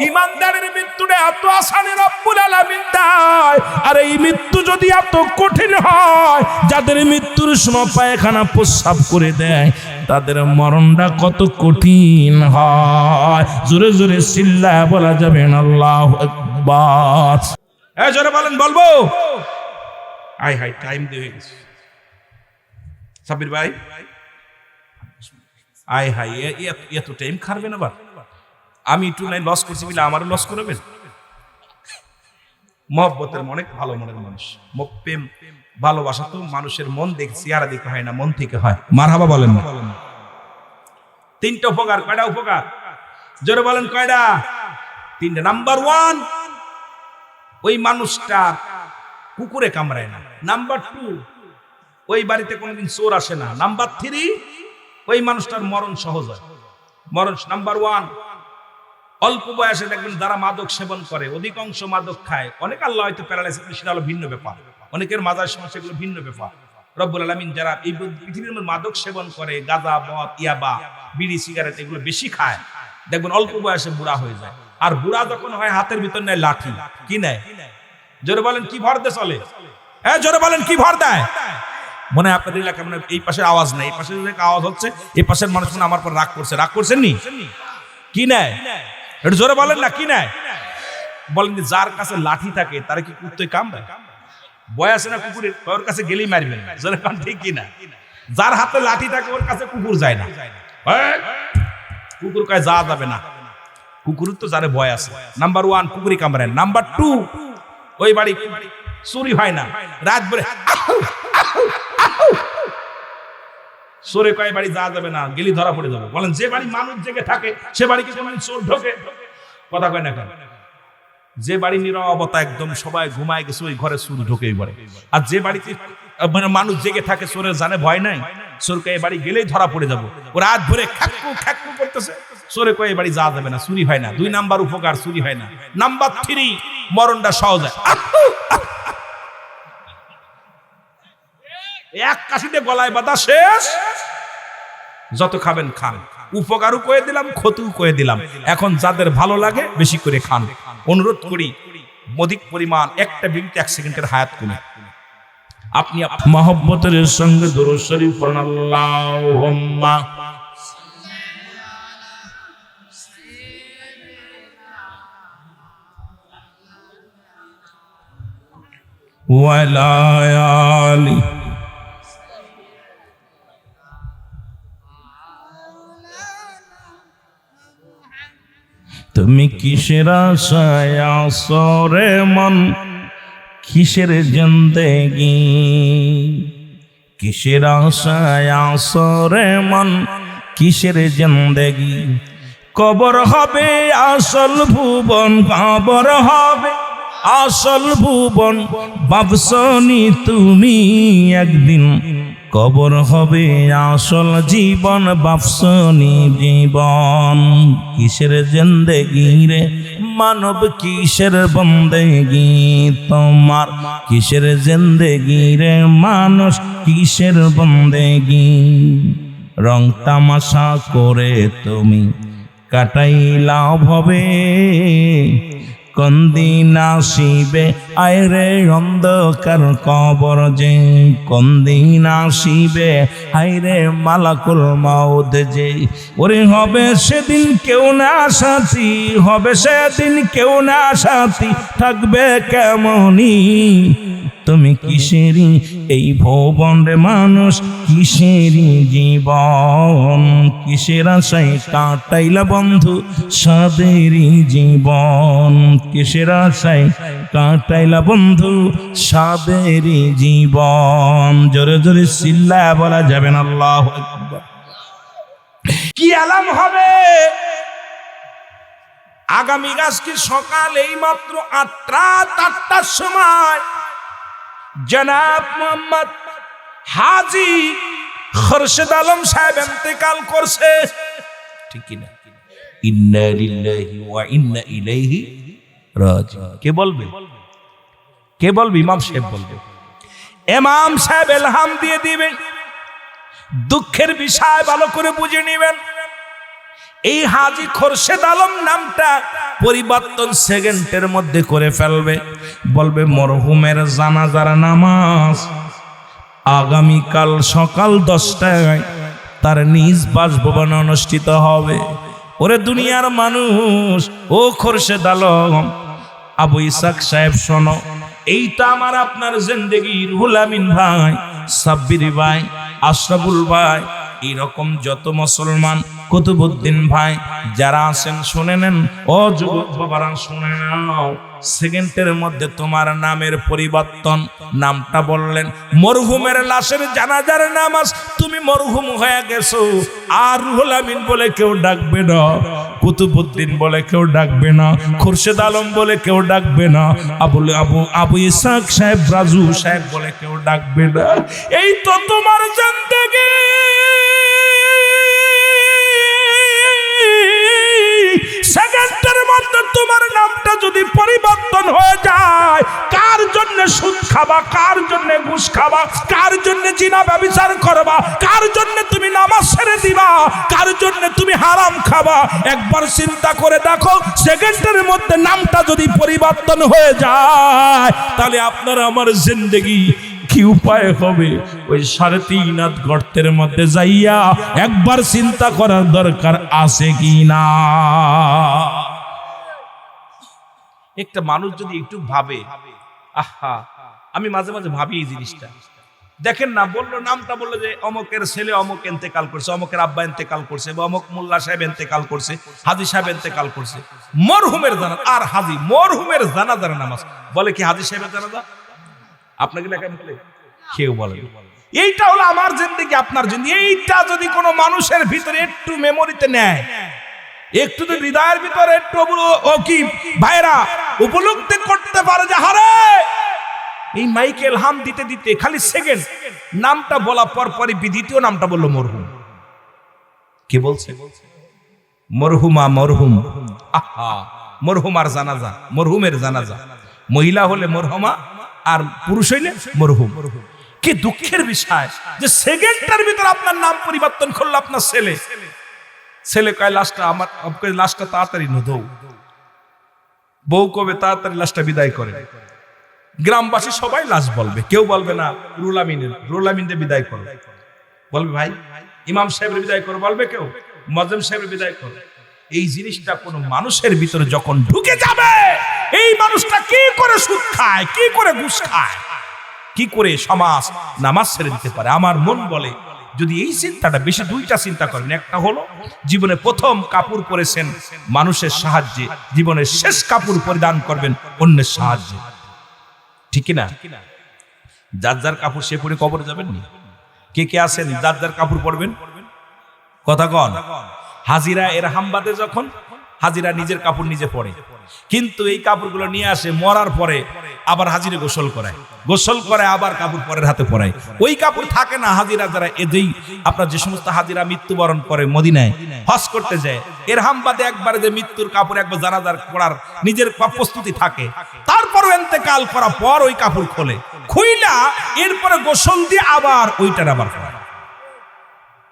A: ইমানদারের মৃত্যুটা এত আসানি রব্বুল আলামিন দেয়। আর এই মৃত্যু যদি এত কঠিন হয়, যাদের মৃত্যুর সময় পায়খানা প্রস্রাব করে দেয়, তাদের মরণটা কত কঠিন হয়, জোরে জোরে চিল্লায় বলা যাবে না আল্লাহু আকবার। এই জোরে বলেন, বলবো? আই হাই, টাইম দিয়ে গেছে সাবির ভাই। আই হাই, এত টাইম খারবেন আবার? আমি একটু নাই লস করছি বলে আমারও লস করবেন? মহব্বতের অনেক ভালো মনের মানুষ, প্রেম ভালোবাসা তো মানুষের মন দেখে, চেহারা দেখে হয় না, মন থেকে হয়। মারহাবা বলেন না? 3টা উপকার। কয়টা উপকার? জোরে বলেন কয়টা? 3টা। নাম্বার 1, ওই মানুষটা কুকুরে কামড়ায় না। নাম্বার 2, ওই বাড়িতে কোনোদিন চোর আসে না। নাম্বার 3, ওই মানুষটার মরণ সহজ হয়। মরণ নাম্বার 1, অল্প বয়সে দেখবেন যারা মাদক সেবন করে, অধিকাংশ মাদক খায়, অনেক আল্লাহ হয়তো প্যারালাইসিস, সেটা হলো ভিন্ন ব্যাপার, অনেকের মাজার সমস্যা, এগুলো ভিন্ন ব্যাপার। রব্বুল আলামিন যারা এই পৃথিবীর মধ্যে মাদক সেবন করে, গাঁজা, মদ, ইয়াবা, বিড়ি, সিগারেট এগুলো বেশি খায়, দেখবেন অল্প বয়সে বুড়া হয়ে যায়। আর বুড়া যখন হয়, হাতের ভিতর নেয় লাঠি। কি নেয়? জোরে বলেন, কি ভর দিয়ে চলে? হ্যাঁ, জোরে বলেন, কি ভর দেয়? মনে হয় আপনাদের এলাকায় মানে এই পাশের আওয়াজ নেই, এই পাশের আওয়াজ হচ্ছে, এই পাশের মানুষ মনে আমার পর রাগ করছে। রাগ করছেন নি? কি নেয়? একটু জোরে বলেন না, কি নেয়? বলেন, যার কাছে লাঠি থাকে তারা কি কুত্তই কামড়ায়? ভয় আছে না কুকুরের? ওর কাছে গেলেই মারবেন। জোরে বলেন, ঠিক কিনা? যার হাতে লাঠি থাকে ওর কাছে কুকুর যায় না। কুকুর কয় যা যাবে না, কুকুরের তো যারে ভয় আছে। নাম্বার 1, কুকুরই কামড়ায়। নাম্বার 2, ওই বাড়ি চুরি হয় না, রাত ভরে চোরে কয় বাড়ি যা যাবে না, গেলি ধরা পড়ে যাবে। বলেন, যে বাড়ি মানুষ জেগে থাকে সে বাড়ি কি কোনো চোর ঢোকে? কথা কয় না কেন? যে বাড়ি নীরবতা, একদম সবাই ঘুমায় গেছে, ওই ঘরে চোর ঢোকেই পড়ে। আর যে বাড়িতে মানে মানুষ জেগে থাকে, চোরের জানে ভয় নাই, চোর কয় বাড়ি গেলেই ধরা পড়ে যাবো। ও রাত ভরে খ্যাকু খ্যাকু করতেছে, চোরে কয় বাড়ি যা যাবে না, চুরি হয় না। 2 নাম্বার উপকার, চুরি হয় না। নাম্বার 3, মরণটা সহজ হয়। এক কাশিতে গলায় বাঁধা শেষ, যত খাবেন খান। উপকারও কয়ে দিলাম, ক্ষতিও কয়ে দিলাম। এখন যাদের ভালো লাগে বেশি করে খান। অনুরোধ করি, অধিক পরিমাণ একটা মিনিট 1 সেকেন্ডের হায়াত কমে আপনি মহব্বতের সঙ্গে দুরূদ শরীফ পড়ুন। আল্লাহুম্মা ওয়ালা আলি। তুমি কিসের আশায় আছো রে মন, কিসের জিন্দেগি, কিসের আশায় আছো রে মন, কিসের জিন্দেগি। কবর হবে আসল ভুবন, কবর হবে আসল ভুবন, ভাবছনি তুমি একদিন কবর হবে আসল জীবন, ভাবছনি জীবন। কিসের জিন্দেগি রে মানব, কিসের বন্দেগি তোমার, কিসের জিন্দেগি রে মানুষ, কিসের বন্দেগি। রং তামাশা করে তুমি কাটাইলা ভবে, কন্দিন আসিবে আয়রে অন্ধকার কবর যে, কন্দিন আসিবে আয়রে মালাকুল মাউত যে। ওরে হবে সেদিন কেউ না সাথী, হবে সেদিন কেউ না সাথী, থাকবে কেমনি তুমি কিসেরই এই ভুবন রে মানুষ, কিসেরই জীবন। কিসের আশায় কাটাইলা বন্ধু সাদেরই জীবন, কিসের আশায় কাটাইলা বন্ধু সাদেরই জীবন। জোরে জোরে চিল্লায়া বলা যাবে না আল্লাহু আকবার। কি আলাম হবে আগামী আজকে সকাল এই মাত্র 8টার সময় জনাব মোহাম্মদ হাজী খোরশেদ আলম সাহেব ইন্তেকাল করছে, ঠিক কি না? ইন্না লিল্লাহি ওয়া ইন্না ইলাইহি রাজিউন। কে বলবে? কে বলবে? ইমাম সাহেব বলবে। ইমাম সাহেব ইলহাম দিয়ে দিবেন। দুঃখের বিষয় ভালো করে বুঝে নেবেন। এই হাজী খোরশেদ আলম নামটা পরিবর্তন সেকেন্ডের মধ্যে করে ফেলবে। বলবে মরহুমের জানাজার নামাজ আগামীকাল সকাল 10টায় তার নিজ বাসভবনে অনুষ্ঠিত হবে। ওরে দুনিয়ার মানুষ, ও খোরশেদ আলম, আবু ইসাক সাহেব শোনো, এইটা আমার আপনার জিন্দেগি। রুহুল আমিন ভাই, সাব্বির ভাই, আশরাফুল ভাই, এরকম যত মুসলমান, কুতুবউদ্দিন ভাই যারা আছেন শুনে নেন। ও যুবক বাবারা শুনে নাও, সেকেন্ডের মধ্যে তোমার নামের পরিবর্তন। নামটা বললেন, মরহুমের লাশের জানাজার নামাজ, তুমি মরহুম হয়ে গেছো। আর রুহুল আমিন বলে কেউ ডাকবে না, কুতুবউদ্দিন বলে কেউ ডাকবে না, খোরশেদ আলম বলে কেউ ডাকবে না, আবু ইসাক সাহেব, রাজু সাহেব বলে কেউ ডাকবে না। এই তো তোমার জিন্দেগি। সেকেন্ডের মধ্যে তোমার নামটা যদি পরিবর্তন হয়ে যায়, কার জন্য সুদ খাবা, কার জন্য ঘুষ খাবা, কার জন্য জিনা ব্যভিচার করবা, কার জন্য তুমি নামাজ ছেড়ে দিবা, কার জন্য তুমি হারাম খাবা, একবার চিন্তা করে দেখো। সেকেন্ডের মধ্যে নামটা যদি পরিবর্তন হয়ে যায়, তাহলে আপনার আমার জিন্দেগি কি উপায় হবে? ওই 3.5 হাত গর্তের মধ্যে যাইয়া একবার চিন্তা করার দরকার আছে কি না। একটা মানুষ যদি একটু ভাবে, আহা, আমি মাঝে মাঝে ভাবি এই জিনিসটা। দেখেন না, বললো নামটা বললো যে অমকের ছেলে অমক ইন্তেকাল করছে, অমকের আব্বা ইন্তেকাল করছে, বা অমক মোল্লা সাহেব ইন্তেকাল করছে, হাজী সাহেব ইন্তেকাল করছে। মরহুমের জানাজা, আর হাজী মরহুমের জানাজার নামাজ বলে কি হাজী সাহেবের জানাজা? আপনাকে লেখা বলে কেউ বলে। এইটা হলো আমার জিন্দেগি, আপনার জিন্দেগি। এইটা যদি কোনো মানুষের ভিতরে একটু মেমোরিতে নেয়, একটু যদি হৃদয়ের ভিতরে একটু ও কি ভাইরা উপলব্ধি করতে পারে যে হারে এই মাইকেল হাম দিতে দিতে খালি সেকেন্ড নামটা বলা পর পরই দ্বিতীয় নামটা বললো মরহুম। কি বলছে? মরহুমা, মরহুম। আহা, মরহুমার জানাজা, মরহুমের জানাজা। মহিলা হলে মরহুমা, আর পুরুষ হইলে মরহুম। কি দুঃখের বিষয় যে সেকেন্ডের ভিতর আপনার নাম পরিবর্তন করলো আপনার ছেলে। ছেলে কয় লাশটা আমার, লাশটা তাড়াতাড়ি নদৌ। বউ কবে তাড়াতাড়ি লাশটা বিদায় করে। গ্রামবাসী সবাই লাশ বলবে, কেউ বলবে না রুহুল আমিনের বিদায় করো, বলবে ভাই ইমাম সাহেবের বিদায় করো, বলবে কেউ মুয়াজ্জিন সাহেবের বিদায় করো। এই জিনিসটা কোন মানুষের ভিতরে যখন ঢুকে যাবে, এই মানুষটা কি করে সুদ খায়, কি করে ঘুষ খায়, কি করে সমাজ নামাজ ছেড়ে দিতে পারে। আমার মন বলে যদি এই চিন্তাটা বেশি, দুইটা চিন্তা করবেন। একটা হলো জীবনে প্রথম কাপড় পরেছেন মানুষের সাহায্যে, জীবনের শেষ কাপড় পরিধান করবেন অন্যের সাহায্যে, ঠিক না? যার যার কাপড় সে পরে কবরে যাবেন নি? কে কে আছেন যার যার কাপড় পরবেন? কথা কন। হাজিরা এরহামবাদে যখন হাজিরা নিজের কাপড় নিজে পরে, কিন্তু এই কাপড়গুলো নিয়ে আসে মরার পরে আবার হাজিরে গোসল করায়, গোসল করে আবার কাপড় পরের হাতে পরায়। ওই কাপড় থাকে না। হাজিরা যারা এদেই আপনার যে সমস্ত হাজিরা মৃত্যুবরণ করে মদিনায় হজ করতে যায়, এরহামবাদে একবারে যে মৃত্যুর কাপড় একবার জানাজার পরার নিজের প্রস্তুতি থাকে, তারপরও ইন্তেকাল করার পর ওই কাপড় খোলে, খুইলা এরপরে গোসল দিয়ে আবার ওইটার আবার পরায়।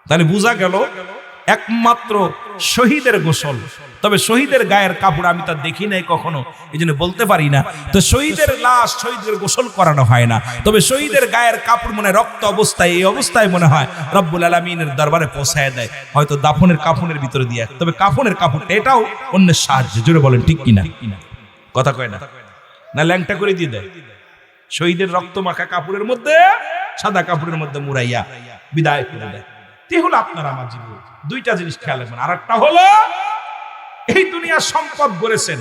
A: তাহলে বোঝা গেল একমাত্র শহীদের গোসল। তবে শহীদের গায়ের কাপড় আমি তা দেখি নাই কখনো, এই জন্য বলতে পারি না। তো শহীদের লাশ, শহীদের গোসল করানো হয় না। তবে শহীদের গায়ের কাপড় মনে রক্ত অবস্থায়, এই অবস্থায় মনে হয় রব্বুল আলামিনের দরবারে পৌঁছায় দেয়, হয়তো দাফনের কাফনের ভিতরে দিয়ে। তবে কাফনের কাপড়টা এটাও অন্যের সাহায্যে, জোরে বলেন ঠিক কিনা? কথা কয় না, না ল্যাংটা করে দিয়ে দেয়। শহীদের রক্ত মাখা কাপড়ের মধ্যে, সাদা কাপড়ের মধ্যে মুড়াইয়া বিদায় করে দেয়। তে হলো আপনার আমার জীবন। দুইটা জিনিস খেয়াল রাখবেন। আর একটা হলো এই দুনিয়ার সম্পদ গড়েছেন,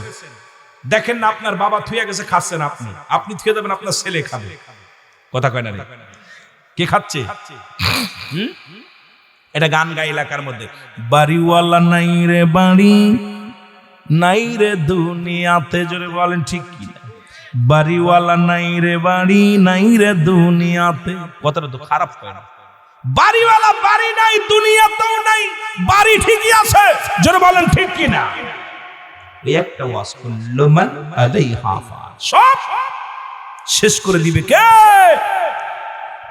A: দেখেন না আপনার বাবা থুয়ে গেছে, খাচ্ছেন আপনি, আপনি থুয়ে দেবেন, আপনার ছেলে খাবে। কথা কয় না রে? কে খাচ্ছে? এটা গান গায় এলাকার মধ্যে, বাড়িওয়ালা নাই রে বাড়ি, নাই রে দুনিয়াতে, জোরে বলেন ঠিক কি? বাড়িওয়ালা নাই রে বাড়ি, নাই রে দুনিয়াতে। কথাটা তো খারাপ হয় না? বাড়িওয়ালা বাড়ি নাই, দুনিয়াতেও নাই, বাড়ি ঠিকই আছে, জোরে বলেন ঠিক কি না? একটা ওয়াজ কুল্লু মান আলাইহা ফান, সব শেষ করে দিবে কে?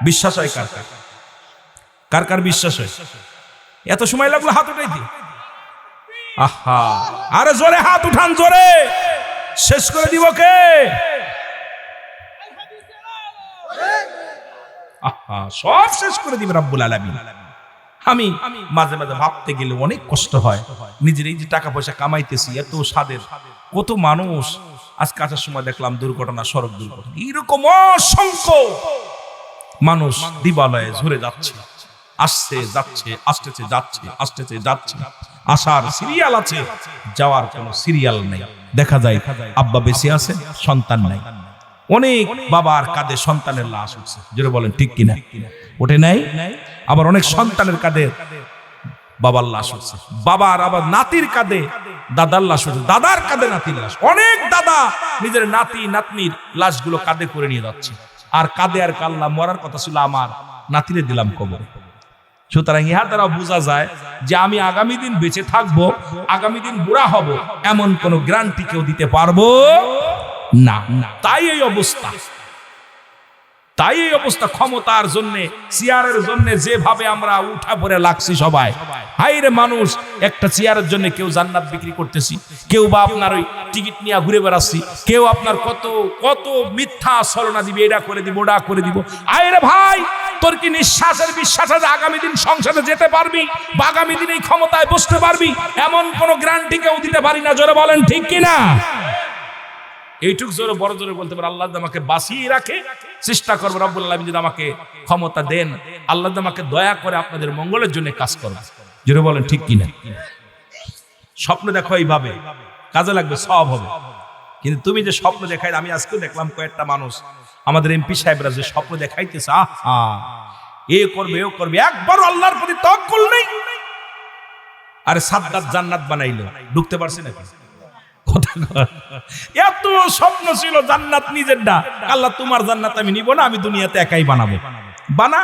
A: বিশ্বাস হয় কার কার? কার কার বিশ্বাস হয়? এত সময় লাগলো হাত উঠাইতে? আহা, আরে জোরে হাত উঠান, জোরে। শেষ করে দিব কে? সব শেষ করে দিবে রব্বুল আলামিন। আমি মাঝে মাঝে ভাবতে গেলে অনেক কষ্ট হয়, নিজের এই যে টাকা পয়সা কামাইতেছি, এত স্বাদের, কত মানুষ আজকে আসার সময় দেখলাম দুর্ঘটনা, সড়ক দুর্ঘটনা, এইরকম অসংখ্য মানুষ দিবালয়ে ঝরে যাচ্ছে, আসছে যাচ্ছে, আসতেছে যাচ্ছে, আসতেছে যাচ্ছে। আসার সিরিয়াল আছে, যাওয়ার কোনো সিরিয়াল নেই। দেখা যায় আব্বা বেঁচে আছে, সন্তান নাই। অনেক বাবার কাঁধে সন্তানের লাশ উঠছে, যেটা বলেন ঠিক কিনা? ওঠে নাই? আবার অনেক সন্তানের কাঁধে বাবার লাশ উঠছে, বাবার আবার নাতির কাঁধে দাদার লাশ উঠছে, দাদার কাঁধে নাতির লাশ। অনেক দাদা নিজের নাতি নাতনির লাশগুলো কাঁধে করে নিয়ে যাচ্ছে, আর কাঁধে আর কাল্লা মরার কথা ছিল আমার, নাতিরে দিলাম কবরে। সুতরাং ইহা দ্বারা বোঝা যায় যে আমি আগামী দিন বেঁচে থাকবো, আগামী দিন বুড়া হব, এমন কোন গ্যারান্টি কেউ দিতে পারবো না। তাই এই অবস্থা, তাই এই অবস্থা। ক্ষমতার জন্য, চেয়ারের জন্য যেভাবে আমরা উঠা পড়ে লাগছি সবাই, হাইরে মানুষ, একটা চেয়ারের জন্য কেউ জান্নাত বিক্রি করতেছি, কেউ বা আপনার ওই টিকিট নিয়ে ঘুরে বেড়াচ্ছি, কেউ আপনার কত কত মিথ্যা ছলনা দিবে, এটা করে দিব, ওটা করে দিব। আইরে ভাই, তোর কি নিঃশ্বাসের বিশ্বাস আছে আগামী দিন সংসদে যেতে পারবি বা আগামী দিন এই ক্ষমতায় বসতে পারবি? এমন কোন গ্যারান্টি কেউ দিতে পারি না, জোরে বলেন ঠিক কিনা? এইটুক জোরে বড় জোরে বলতে পারে, আল্লাহ আমাকে বাঁচিয়ে রাখে, চেষ্টা করবো রব্বুল আলামিন যদি আমাকে ক্ষমতা দেন, আল্লাহ আমাকে দয়া করে আপনাদের মঙ্গলের জন্য কাজ করবে, জোরে বলেন ঠিক কিনা? স্বপ্ন দেখো এইভাবে, কাজে লাগবে, সব হবে। কিন্তু তুমি যে স্বপ্ন দেখাই, আমি আজকেও দেখলাম কয়েকটা মানুষ, আমাদের এমপি সাহেবরা যে স্বপ্ন দেখাইতেছে, এ করবে, ও করবে, একবারও আল্লাহর প্রতি তাওয়াক্কুল নেই। আরে সাদ্দাত জান্নাত বানাইলো, ঢুকতে পারছে নাকি? এত স্বপ্ন ছিল জান্নাত নিজেরটা, আল্লাহ তোমার জান্নাত আমি নিব না, আমি দুনিয়াতে একাই বানাবো। বানা,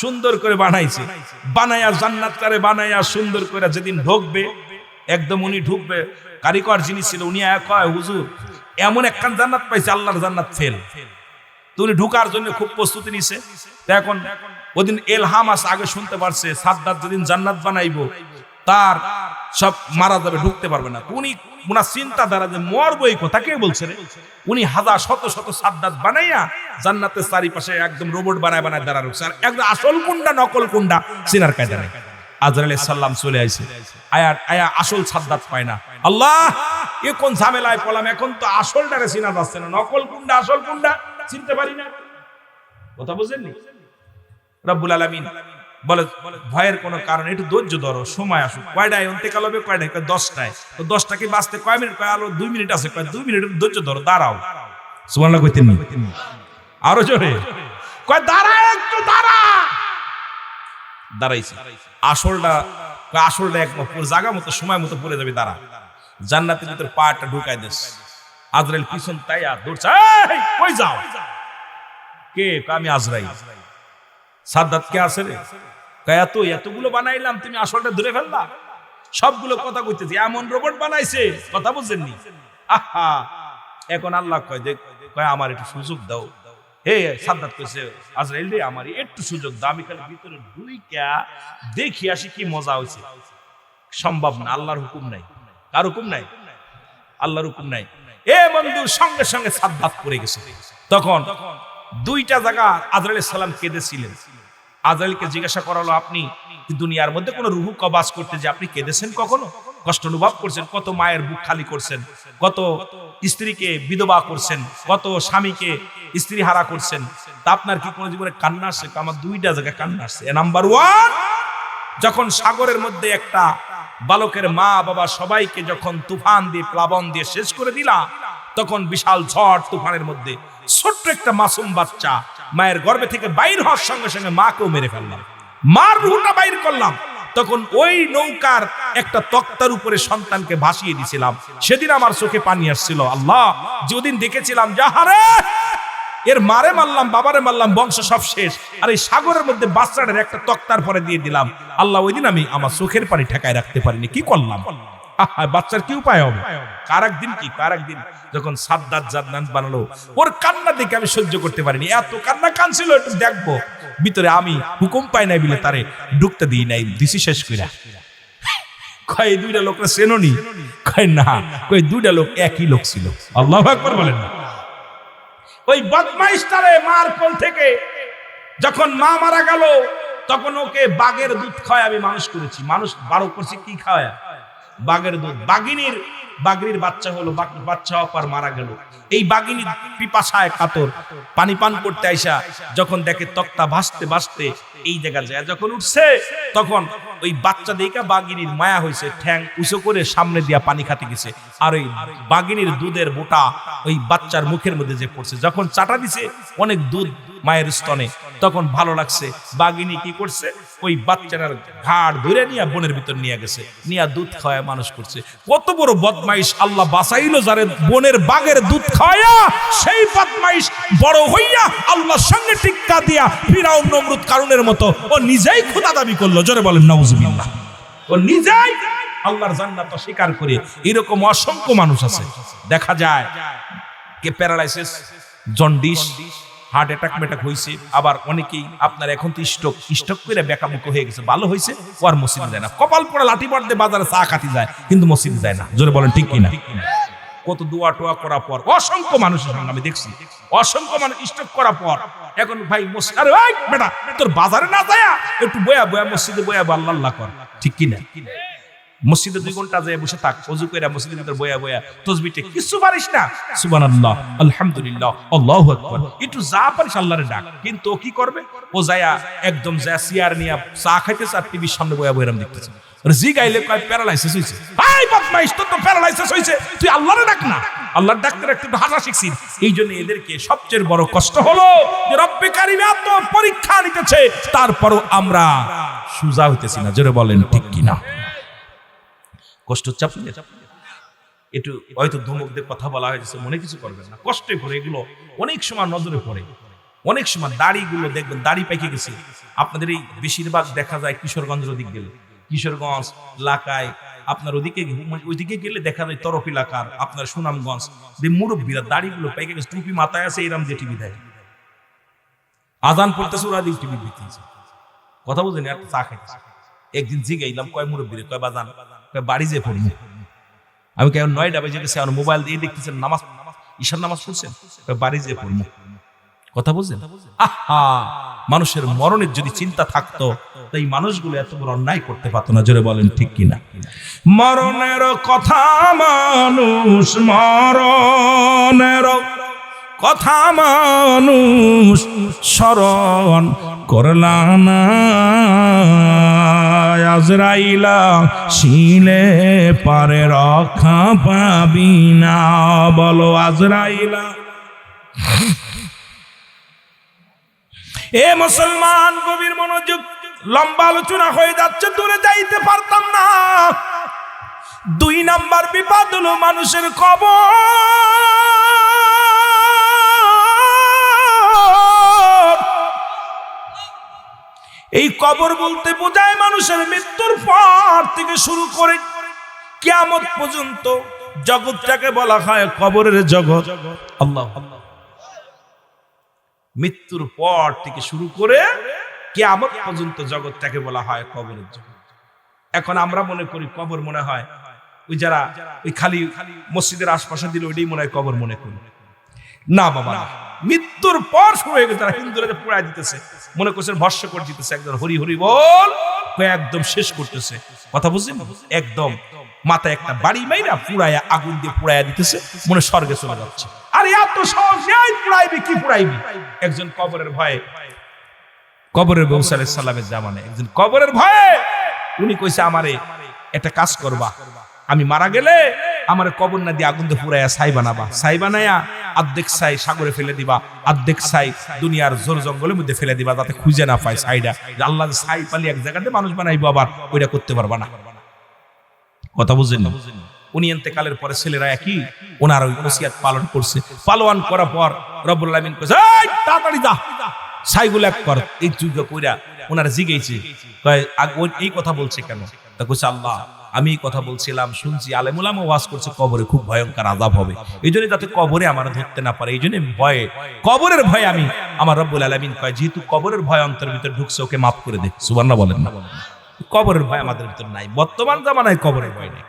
A: সুন্দর করে বানাইছে, বানায়া জান্নাতটারে বানায়া সুন্দর করে যেদিন ঢুকবে, একদম উনি ঢুকবে, কারিগর যিনি ছিল উনি কয়, হুজুর এমন একখান জান্নাত পাইছে, আল্লাহর জান্নাত ফেল। তো উনি ঢুকার জন্য খুব প্রস্তুতি নিছে। এখন ওদিন এলহাম আছে, আগে শুনতে পারছে সাদ্দাত যেদিন জান্নাত বানাইবো তার সব মারা যাবে, ঢুকতে পারবে না। উনি উনার চিন্তাধারা যে মরবই কথা, কে বলছে রে? উনি হাজার শত শত সাদ্দাত বানাইয়া জান্নাতের চারিপাশে একদম রোবট বানায় বানায় দাঁড়া রয়েছে, আর একদম আসল কোনটা নকল কোনটা চিনার কায়দা নেই। আজরাইল আলাইহিস সালাম চলে আইছে, আয়া আসল সাদ্দাত পায় না। আল্লাহ, এ কোন ঝামেলায় পড়লাম, এখন তো আসলটারে চিনা যাচ্ছে না, নকল কোনটা আসল কোনটা চিনতে পারি না। কথা বুঝেননি? রব্বুল আলামিন বলে ভয়ের কোনো কারণ, একটু ধৈর্য ধরো, সময় আসুক। কয়টায় অন্তেকাল হবে, কয়টায়? 10টায়। তো 10টাকে বাঁচতে কয় মিনিট? কয় আলো 2 মিনিট আছে। কয় 2 মিনিট ধৈর্য ধরো, দাঁড়াও। সুবহানাল্লাহ কইতেন নি? আরো জোরে কয় দাঁড়া, একটু দাঁড়া। দাঁড়াইছি। আসলটা এক জায়গা মতো সময় মতো পড়ে যাবে, দাঁড়া। জান্নাতের ভিতর পাটা ঢুকাই দেশ। আজরাইল পিছন তাইয়া দৌড়ছে, এই কই যাও? কে? আমি আজরাইল। সাদ্দাত কে আছে রে? কয় এতগুলো বানাইলাম, তুমি আসলটা ধরে ফেললা। সবগুলো কথা কইতেছি, এমন রোবট বানাইছে, কথা বুঝেননি? আহা, এখন আল্লাহ কয় আমার একটু সুযোগ দাও। হে সাদ্দাত কইছে, আজরাইল রে আমার একটু সুযোগ দাও, আমি খালি ভিতরে ঢুইকা দেখি আসি কি মজা হইছে। সম্ভব না, আল্লাহর হুকুম নাই। কার হুকুম নাই? আল্লাহর হুকুম নাই। এ বন্ধু, সঙ্গে সঙ্গে সাদ্দাত পড়ে গেছে। তখন 2টা জায়গা আজরাইল সালাম কেঁদেছিলেন। আজরাইলকে জিজ্ঞাসা করালো, আপনি দুনিয়ার মধ্যে কোন রুহু কবাজ করতে যে আপনি কেঁদেছেন কখনো? কষ্ট অনুভব করছেন? কত মায়ের বুক খালি করছেন, কত স্ত্রীকে বিধবা করছেন, কত স্বামীকে স্ত্রী হারা করছেন, তা আপনার কি কোনো জীবনে কান্না আসছে? আমার 2টা জায়গায় কান্না আসছে। নাম্বার 1, যখন সাগরের মধ্যে একটা বালকের মা বাবা সবাইকে যখন তুফান দিয়ে প্লাবন দিয়ে শেষ করে দিলা, তখন বিশাল ঝড় তুফানের মধ্যে ছোট্ট একটা মাসুম বাচ্চা মায়ের গর্ভে থেকে বাইর হওয়ার সঙ্গে সঙ্গে মাকেও মেরে ফেললাম, মার রুহটা বাইর করলাম। তখন ওই নৌকার একটা তক্তার উপরে সন্তানকে ভাসিয়ে দিয়েছিলাম। সেদিন আমার চোখে পানি আসছিল। আল্লাহ, যেদিন দেখেছিলাম যাহারে এর মারে মারলাম, বাবারে মারলাম, বংশ সব শেষ, আর এই সাগরের মধ্যে বাচ্চাটার একটা তক্তার পরে দিয়ে দিলাম। আল্লাহ, ওই দিন আমি আমার চোখের পানি ঠেকায় রাখতে পারিনি। কি করলাম? বাচ্চার কি উপায় হবে? কারেকদিন যখন সাদ্দাত জান্নাত বানালো, ওর কান্না দেখে আমি সহ্য করতে পারিনি। এত কান্না কানছিল, একটু দেখবো ভিতরে। আমি হুকুম পাই নাই বলে তারে ঢুকতে দিই নাই, দিছি শেষ কইরা। কয় 2টা লোকরা চেননি? কয় না। কয় 2টা লোক একই লোক ছিল। আল্লাহু আকবার বলেন না। ওই বদমাইশটারে মার কোল থেকে যখন মা মারা গেল, তখন ওকে বাঘের দুধ খাওয়ায় আমি মানুষ করেছি। মানুষ বারো করছি কি খাওয়ায়? বাঘের দুধ। বাঘিনীর বাচ্চা হলো, বাচ্চা হওয়ার পর মারা গেল। এই বাঘিনী পিপাসায় কাতর, পানি পান করতে আইসা যখন দেখে তক্তা ভাসতে ভাসতে এই জায়গা যায়, যখন উঠছে তখন ওই বাচ্চা দেখা বাঘিনীর মায়া হয়েছে, ঠ্যাং উঁচু করে সামনে দিয়া পানি খাতে গেছে। আর ওই বাঘিনীর দুধের বোটা ওই বাচ্চার মুখের মধ্যে যে পড়ছে, যখন চাটা দিছে অনেক দুধ মায়ের স্তনে, তখন ভালো লাগছে। বাঘিনী কি করছে? ওই বাচ্চাটার ঘাড় ধরে নিয়ে বনের ভিতর নিয়ে গেছে, নিয়ে দুধ খাওয়ায় মানুষ করছে। কত বড় বদমাইশ! আল্লাহ বাঁচাইলো যারে বনের বাঘের দুধ খাওয়া। সেই বদমাইশ বড় হইয়া আল্লাহর সঙ্গে টিক্কা দিয়া ফিরাউন নমরুদ কারুনের মতো ও নিজেই খোদা দাবি করলো। জোরে বলেন নাউজুবিল্লাহ। ও নিজেই আল্লাহর জান্নাত অস্বীকার করে। এরকম অসংখ্য মানুষ আছে। দেখা যায় কে প্যারালাইসিস, জন্ডিস, হার্ট অ্যাটাক মেটাক হয়েছে। আবার অনেকেই আপনার এখন তো স্ট্রোক করে বেকাবুক হয়ে গেছে, ভালো হয়েছে, ও আর মসজিদে যায় না। কপাল পড়া লাঠি পড়তে বাজারে চা খাতি যায়, কিন্তু মসজিদে যায় না। জোরে বলেন ঠিক কিনা? কত দোয়া টোয়া করার পর অসংখ্য মানুষের সঙ্গে আমি দেখছি, অসংখ্য মানুষ স্ট্রোক করার পর এখন ভাই মসজিদ, আরে ভাই বেটা তোর বাজারে না যায় একটু বয়া মসজিদে বয়া আল্লাহ আল্লাহ কর, ঠিক কিনা? মসজিদে 2 ঘন্টা যায় বসে থাক, ওযু কইরা মসজিদের ভিতর বয়া তাসবিহে কিছু পারিস না, সুবহানাল্লাহ, আলহামদুলিল্লাহ, আল্লাহু আকবার, একটু যা পারিস আল্লাহরে ডাক। কিন্তু কি করবে? ও যায়া একদম যা চেয়ার নিয়ে চা খাইতেছে আর টিভির সামনে বয়া এরকম দেখতেছে। জি গাইলে কয় প্যারালাইসিস হইছে। ভাই বদমাইশ, তোর তো প্যারালাইসিস হইছে, তুই আল্লাহরে ডাক না। আল্লাহর ডাক্তার একটু হাসা শিখছিস। এইজন্য এদেরকে সবচেয়ে বড় কষ্ট হলো যে রব্বে কারীম এত পরীক্ষা নিতেছে, তারপরও আমরা সুজা হইতেছি না। জোরে বলেন ঠিক কিনা? কষ্ট হচ্ছে আপনাদের? একটু হয়তো ধমক দিয়ে কথা বলা হয়েছে, মনে কিছু করবেন না, কষ্টে পড়ে এগুলো অনেক সময় নজরে পড়ে। অনেক সময় দাড়িগুলো দেখবেন, দাড়ি পেকে গেছে। আপনাদের এই বেশিরভাগ দেখা যায় কিশোরগঞ্জের ওদিক গেলে, কিশোরগঞ্জ এলাকায় আপনার ওইদিকে গেলে দেখা যায় তরফ এলাকার আপনার সুনামগঞ্জ মুরব্বীরা দাড়িগুলো পেকে গেছে, টুপি মাথায় আছে, এরম দিয়ে টিভি দেয়, আজান পড়তেছে ওরা দিয়ে টিভি দিতেছে। কথা বুঝেন? আর চা খাইতেছে। একদিন জিগাইলাম, কয় মুরব্বীরে, কয় বাজান, বাড়ি যে পড়বো। আমি কেন 9টা বেজে গেছে, আমার মোবাইল দিয়ে দেখতেছেন নামাজ, ঈশার নামাজ পড়ছেন, বাড়ি যে পড়বো। কথা বুঝলেন? আহা, মানুষের মরণের যদি চিন্তা থাকতো তো এই মানুষগুলো এত বড় অন্যায় করতে পারতো না। জোরে বলেন ঠিক কিনা? মরণের কথা মানুষ মরণের কথা মানুষ স্মরণ করলা না, আজরাইলা শিলে পারে রক্ষা পাবি না। বলো আজরাইলা। এ মুসলমান গভীর মনোযোগ, লম্বা আলোচনা হয়ে যাচ্ছে, দূরে যাইতে পারতাম না। 2 নাম্বার বিপদ হলো মানুষের কবর। এই কবর বলতে বোঝায় মানুষের মৃত্যুর পর থেকে শুরু করে কিয়ামত পর্যন্ত জগৎটাকে বলা হয় কবরের জগৎ। আল্লাহ, মৃত্যুর পর থেকে শুরু করে কিয়ামত পর্যন্ত জগৎটাকে বলা হয় কবরের জগৎ। এখন আমরা মনে করি কবর মনে হয় ওই যারা ওই খালি মসজিদের আশপাশে দিলে ওইটাই মনে হয় কবর মনে করি। না বাবা, মৃত্যুর পর শুরু হয়ে গেছে। তারা হিন্দুরা পুড়ায় দিতেছে, মনে করছেন ভস্য করে দিতেছে, একদম হরি হরি বল একদম শেষ করতেছে। কথা বুঝছেন? একদম মাথায় একটা বাড়ি মাইরা পুড়ায়া, আগুন দিয়ে পুড়ায়া দিতেছে, মনে স্বর্গে চলে যাচ্ছে। আরে এত সহজেই পুড়াইবি, কি পুড়াইবি? একজন কবরের ভয়ে, কবরের বউ সালেহ সাল্লামের জামানে একজন কবরের ভয়ে উনি কইছে, আমারে একটা কাজ করবা, আমি মারা গেলে আমার কবর না দিয়ে আগুন দিয়ে পুরাইয়া ছাই বানাবা, ছাই বানায়া অর্ধেক ছাই সাগরে ফেলে দিবা, অর্ধেক ছাই দুনিয়ার জোর জঙ্গলের মধ্যে ফেলে দিবা, যাতে খুঁজে না পায় ছাইটা। আল্লাহ ছাই পালি এক জায়গাতে মানুষ বানাইবো, আবার ওইটা করতে পারবা না। কথা বুঝেন? উনি ইন্তেকালের পরে ছেলেরা একই ওনার ওই ওসিয়াত পালন করছে। পালন করার পর রব্বুল আলামিন কইছে, এই তাড়াতাড়ি যা ছাইগুলো এক কর। এই যুগ কইরা ওনারা জিগেইছে, কয় এই কথা বলছে কেন? তা কইছে, আল্লাহ আমি এই কথা বলছিলাম, শুনছি আলেম ওলামা ওয়াজ করছে কবরে খুব ভয়ঙ্কর আযাব হবে, এই জন্য যাতে কবরে আমার ধরতে না পারে, এই জন্য ভয়ে, কবরের ভয়ে আমি, আমার রব্বুল আলামিন কয় যেহেতু কবরের ভয় অন্তরের ভিতর ঢুকছে, ওকে মাফ করে দে। সুবহানাল্লাহ বলেন না? কবরের ভয় আমাদের ভিতর নাই, বর্তমান জামানায় কবরের ভয় নেই।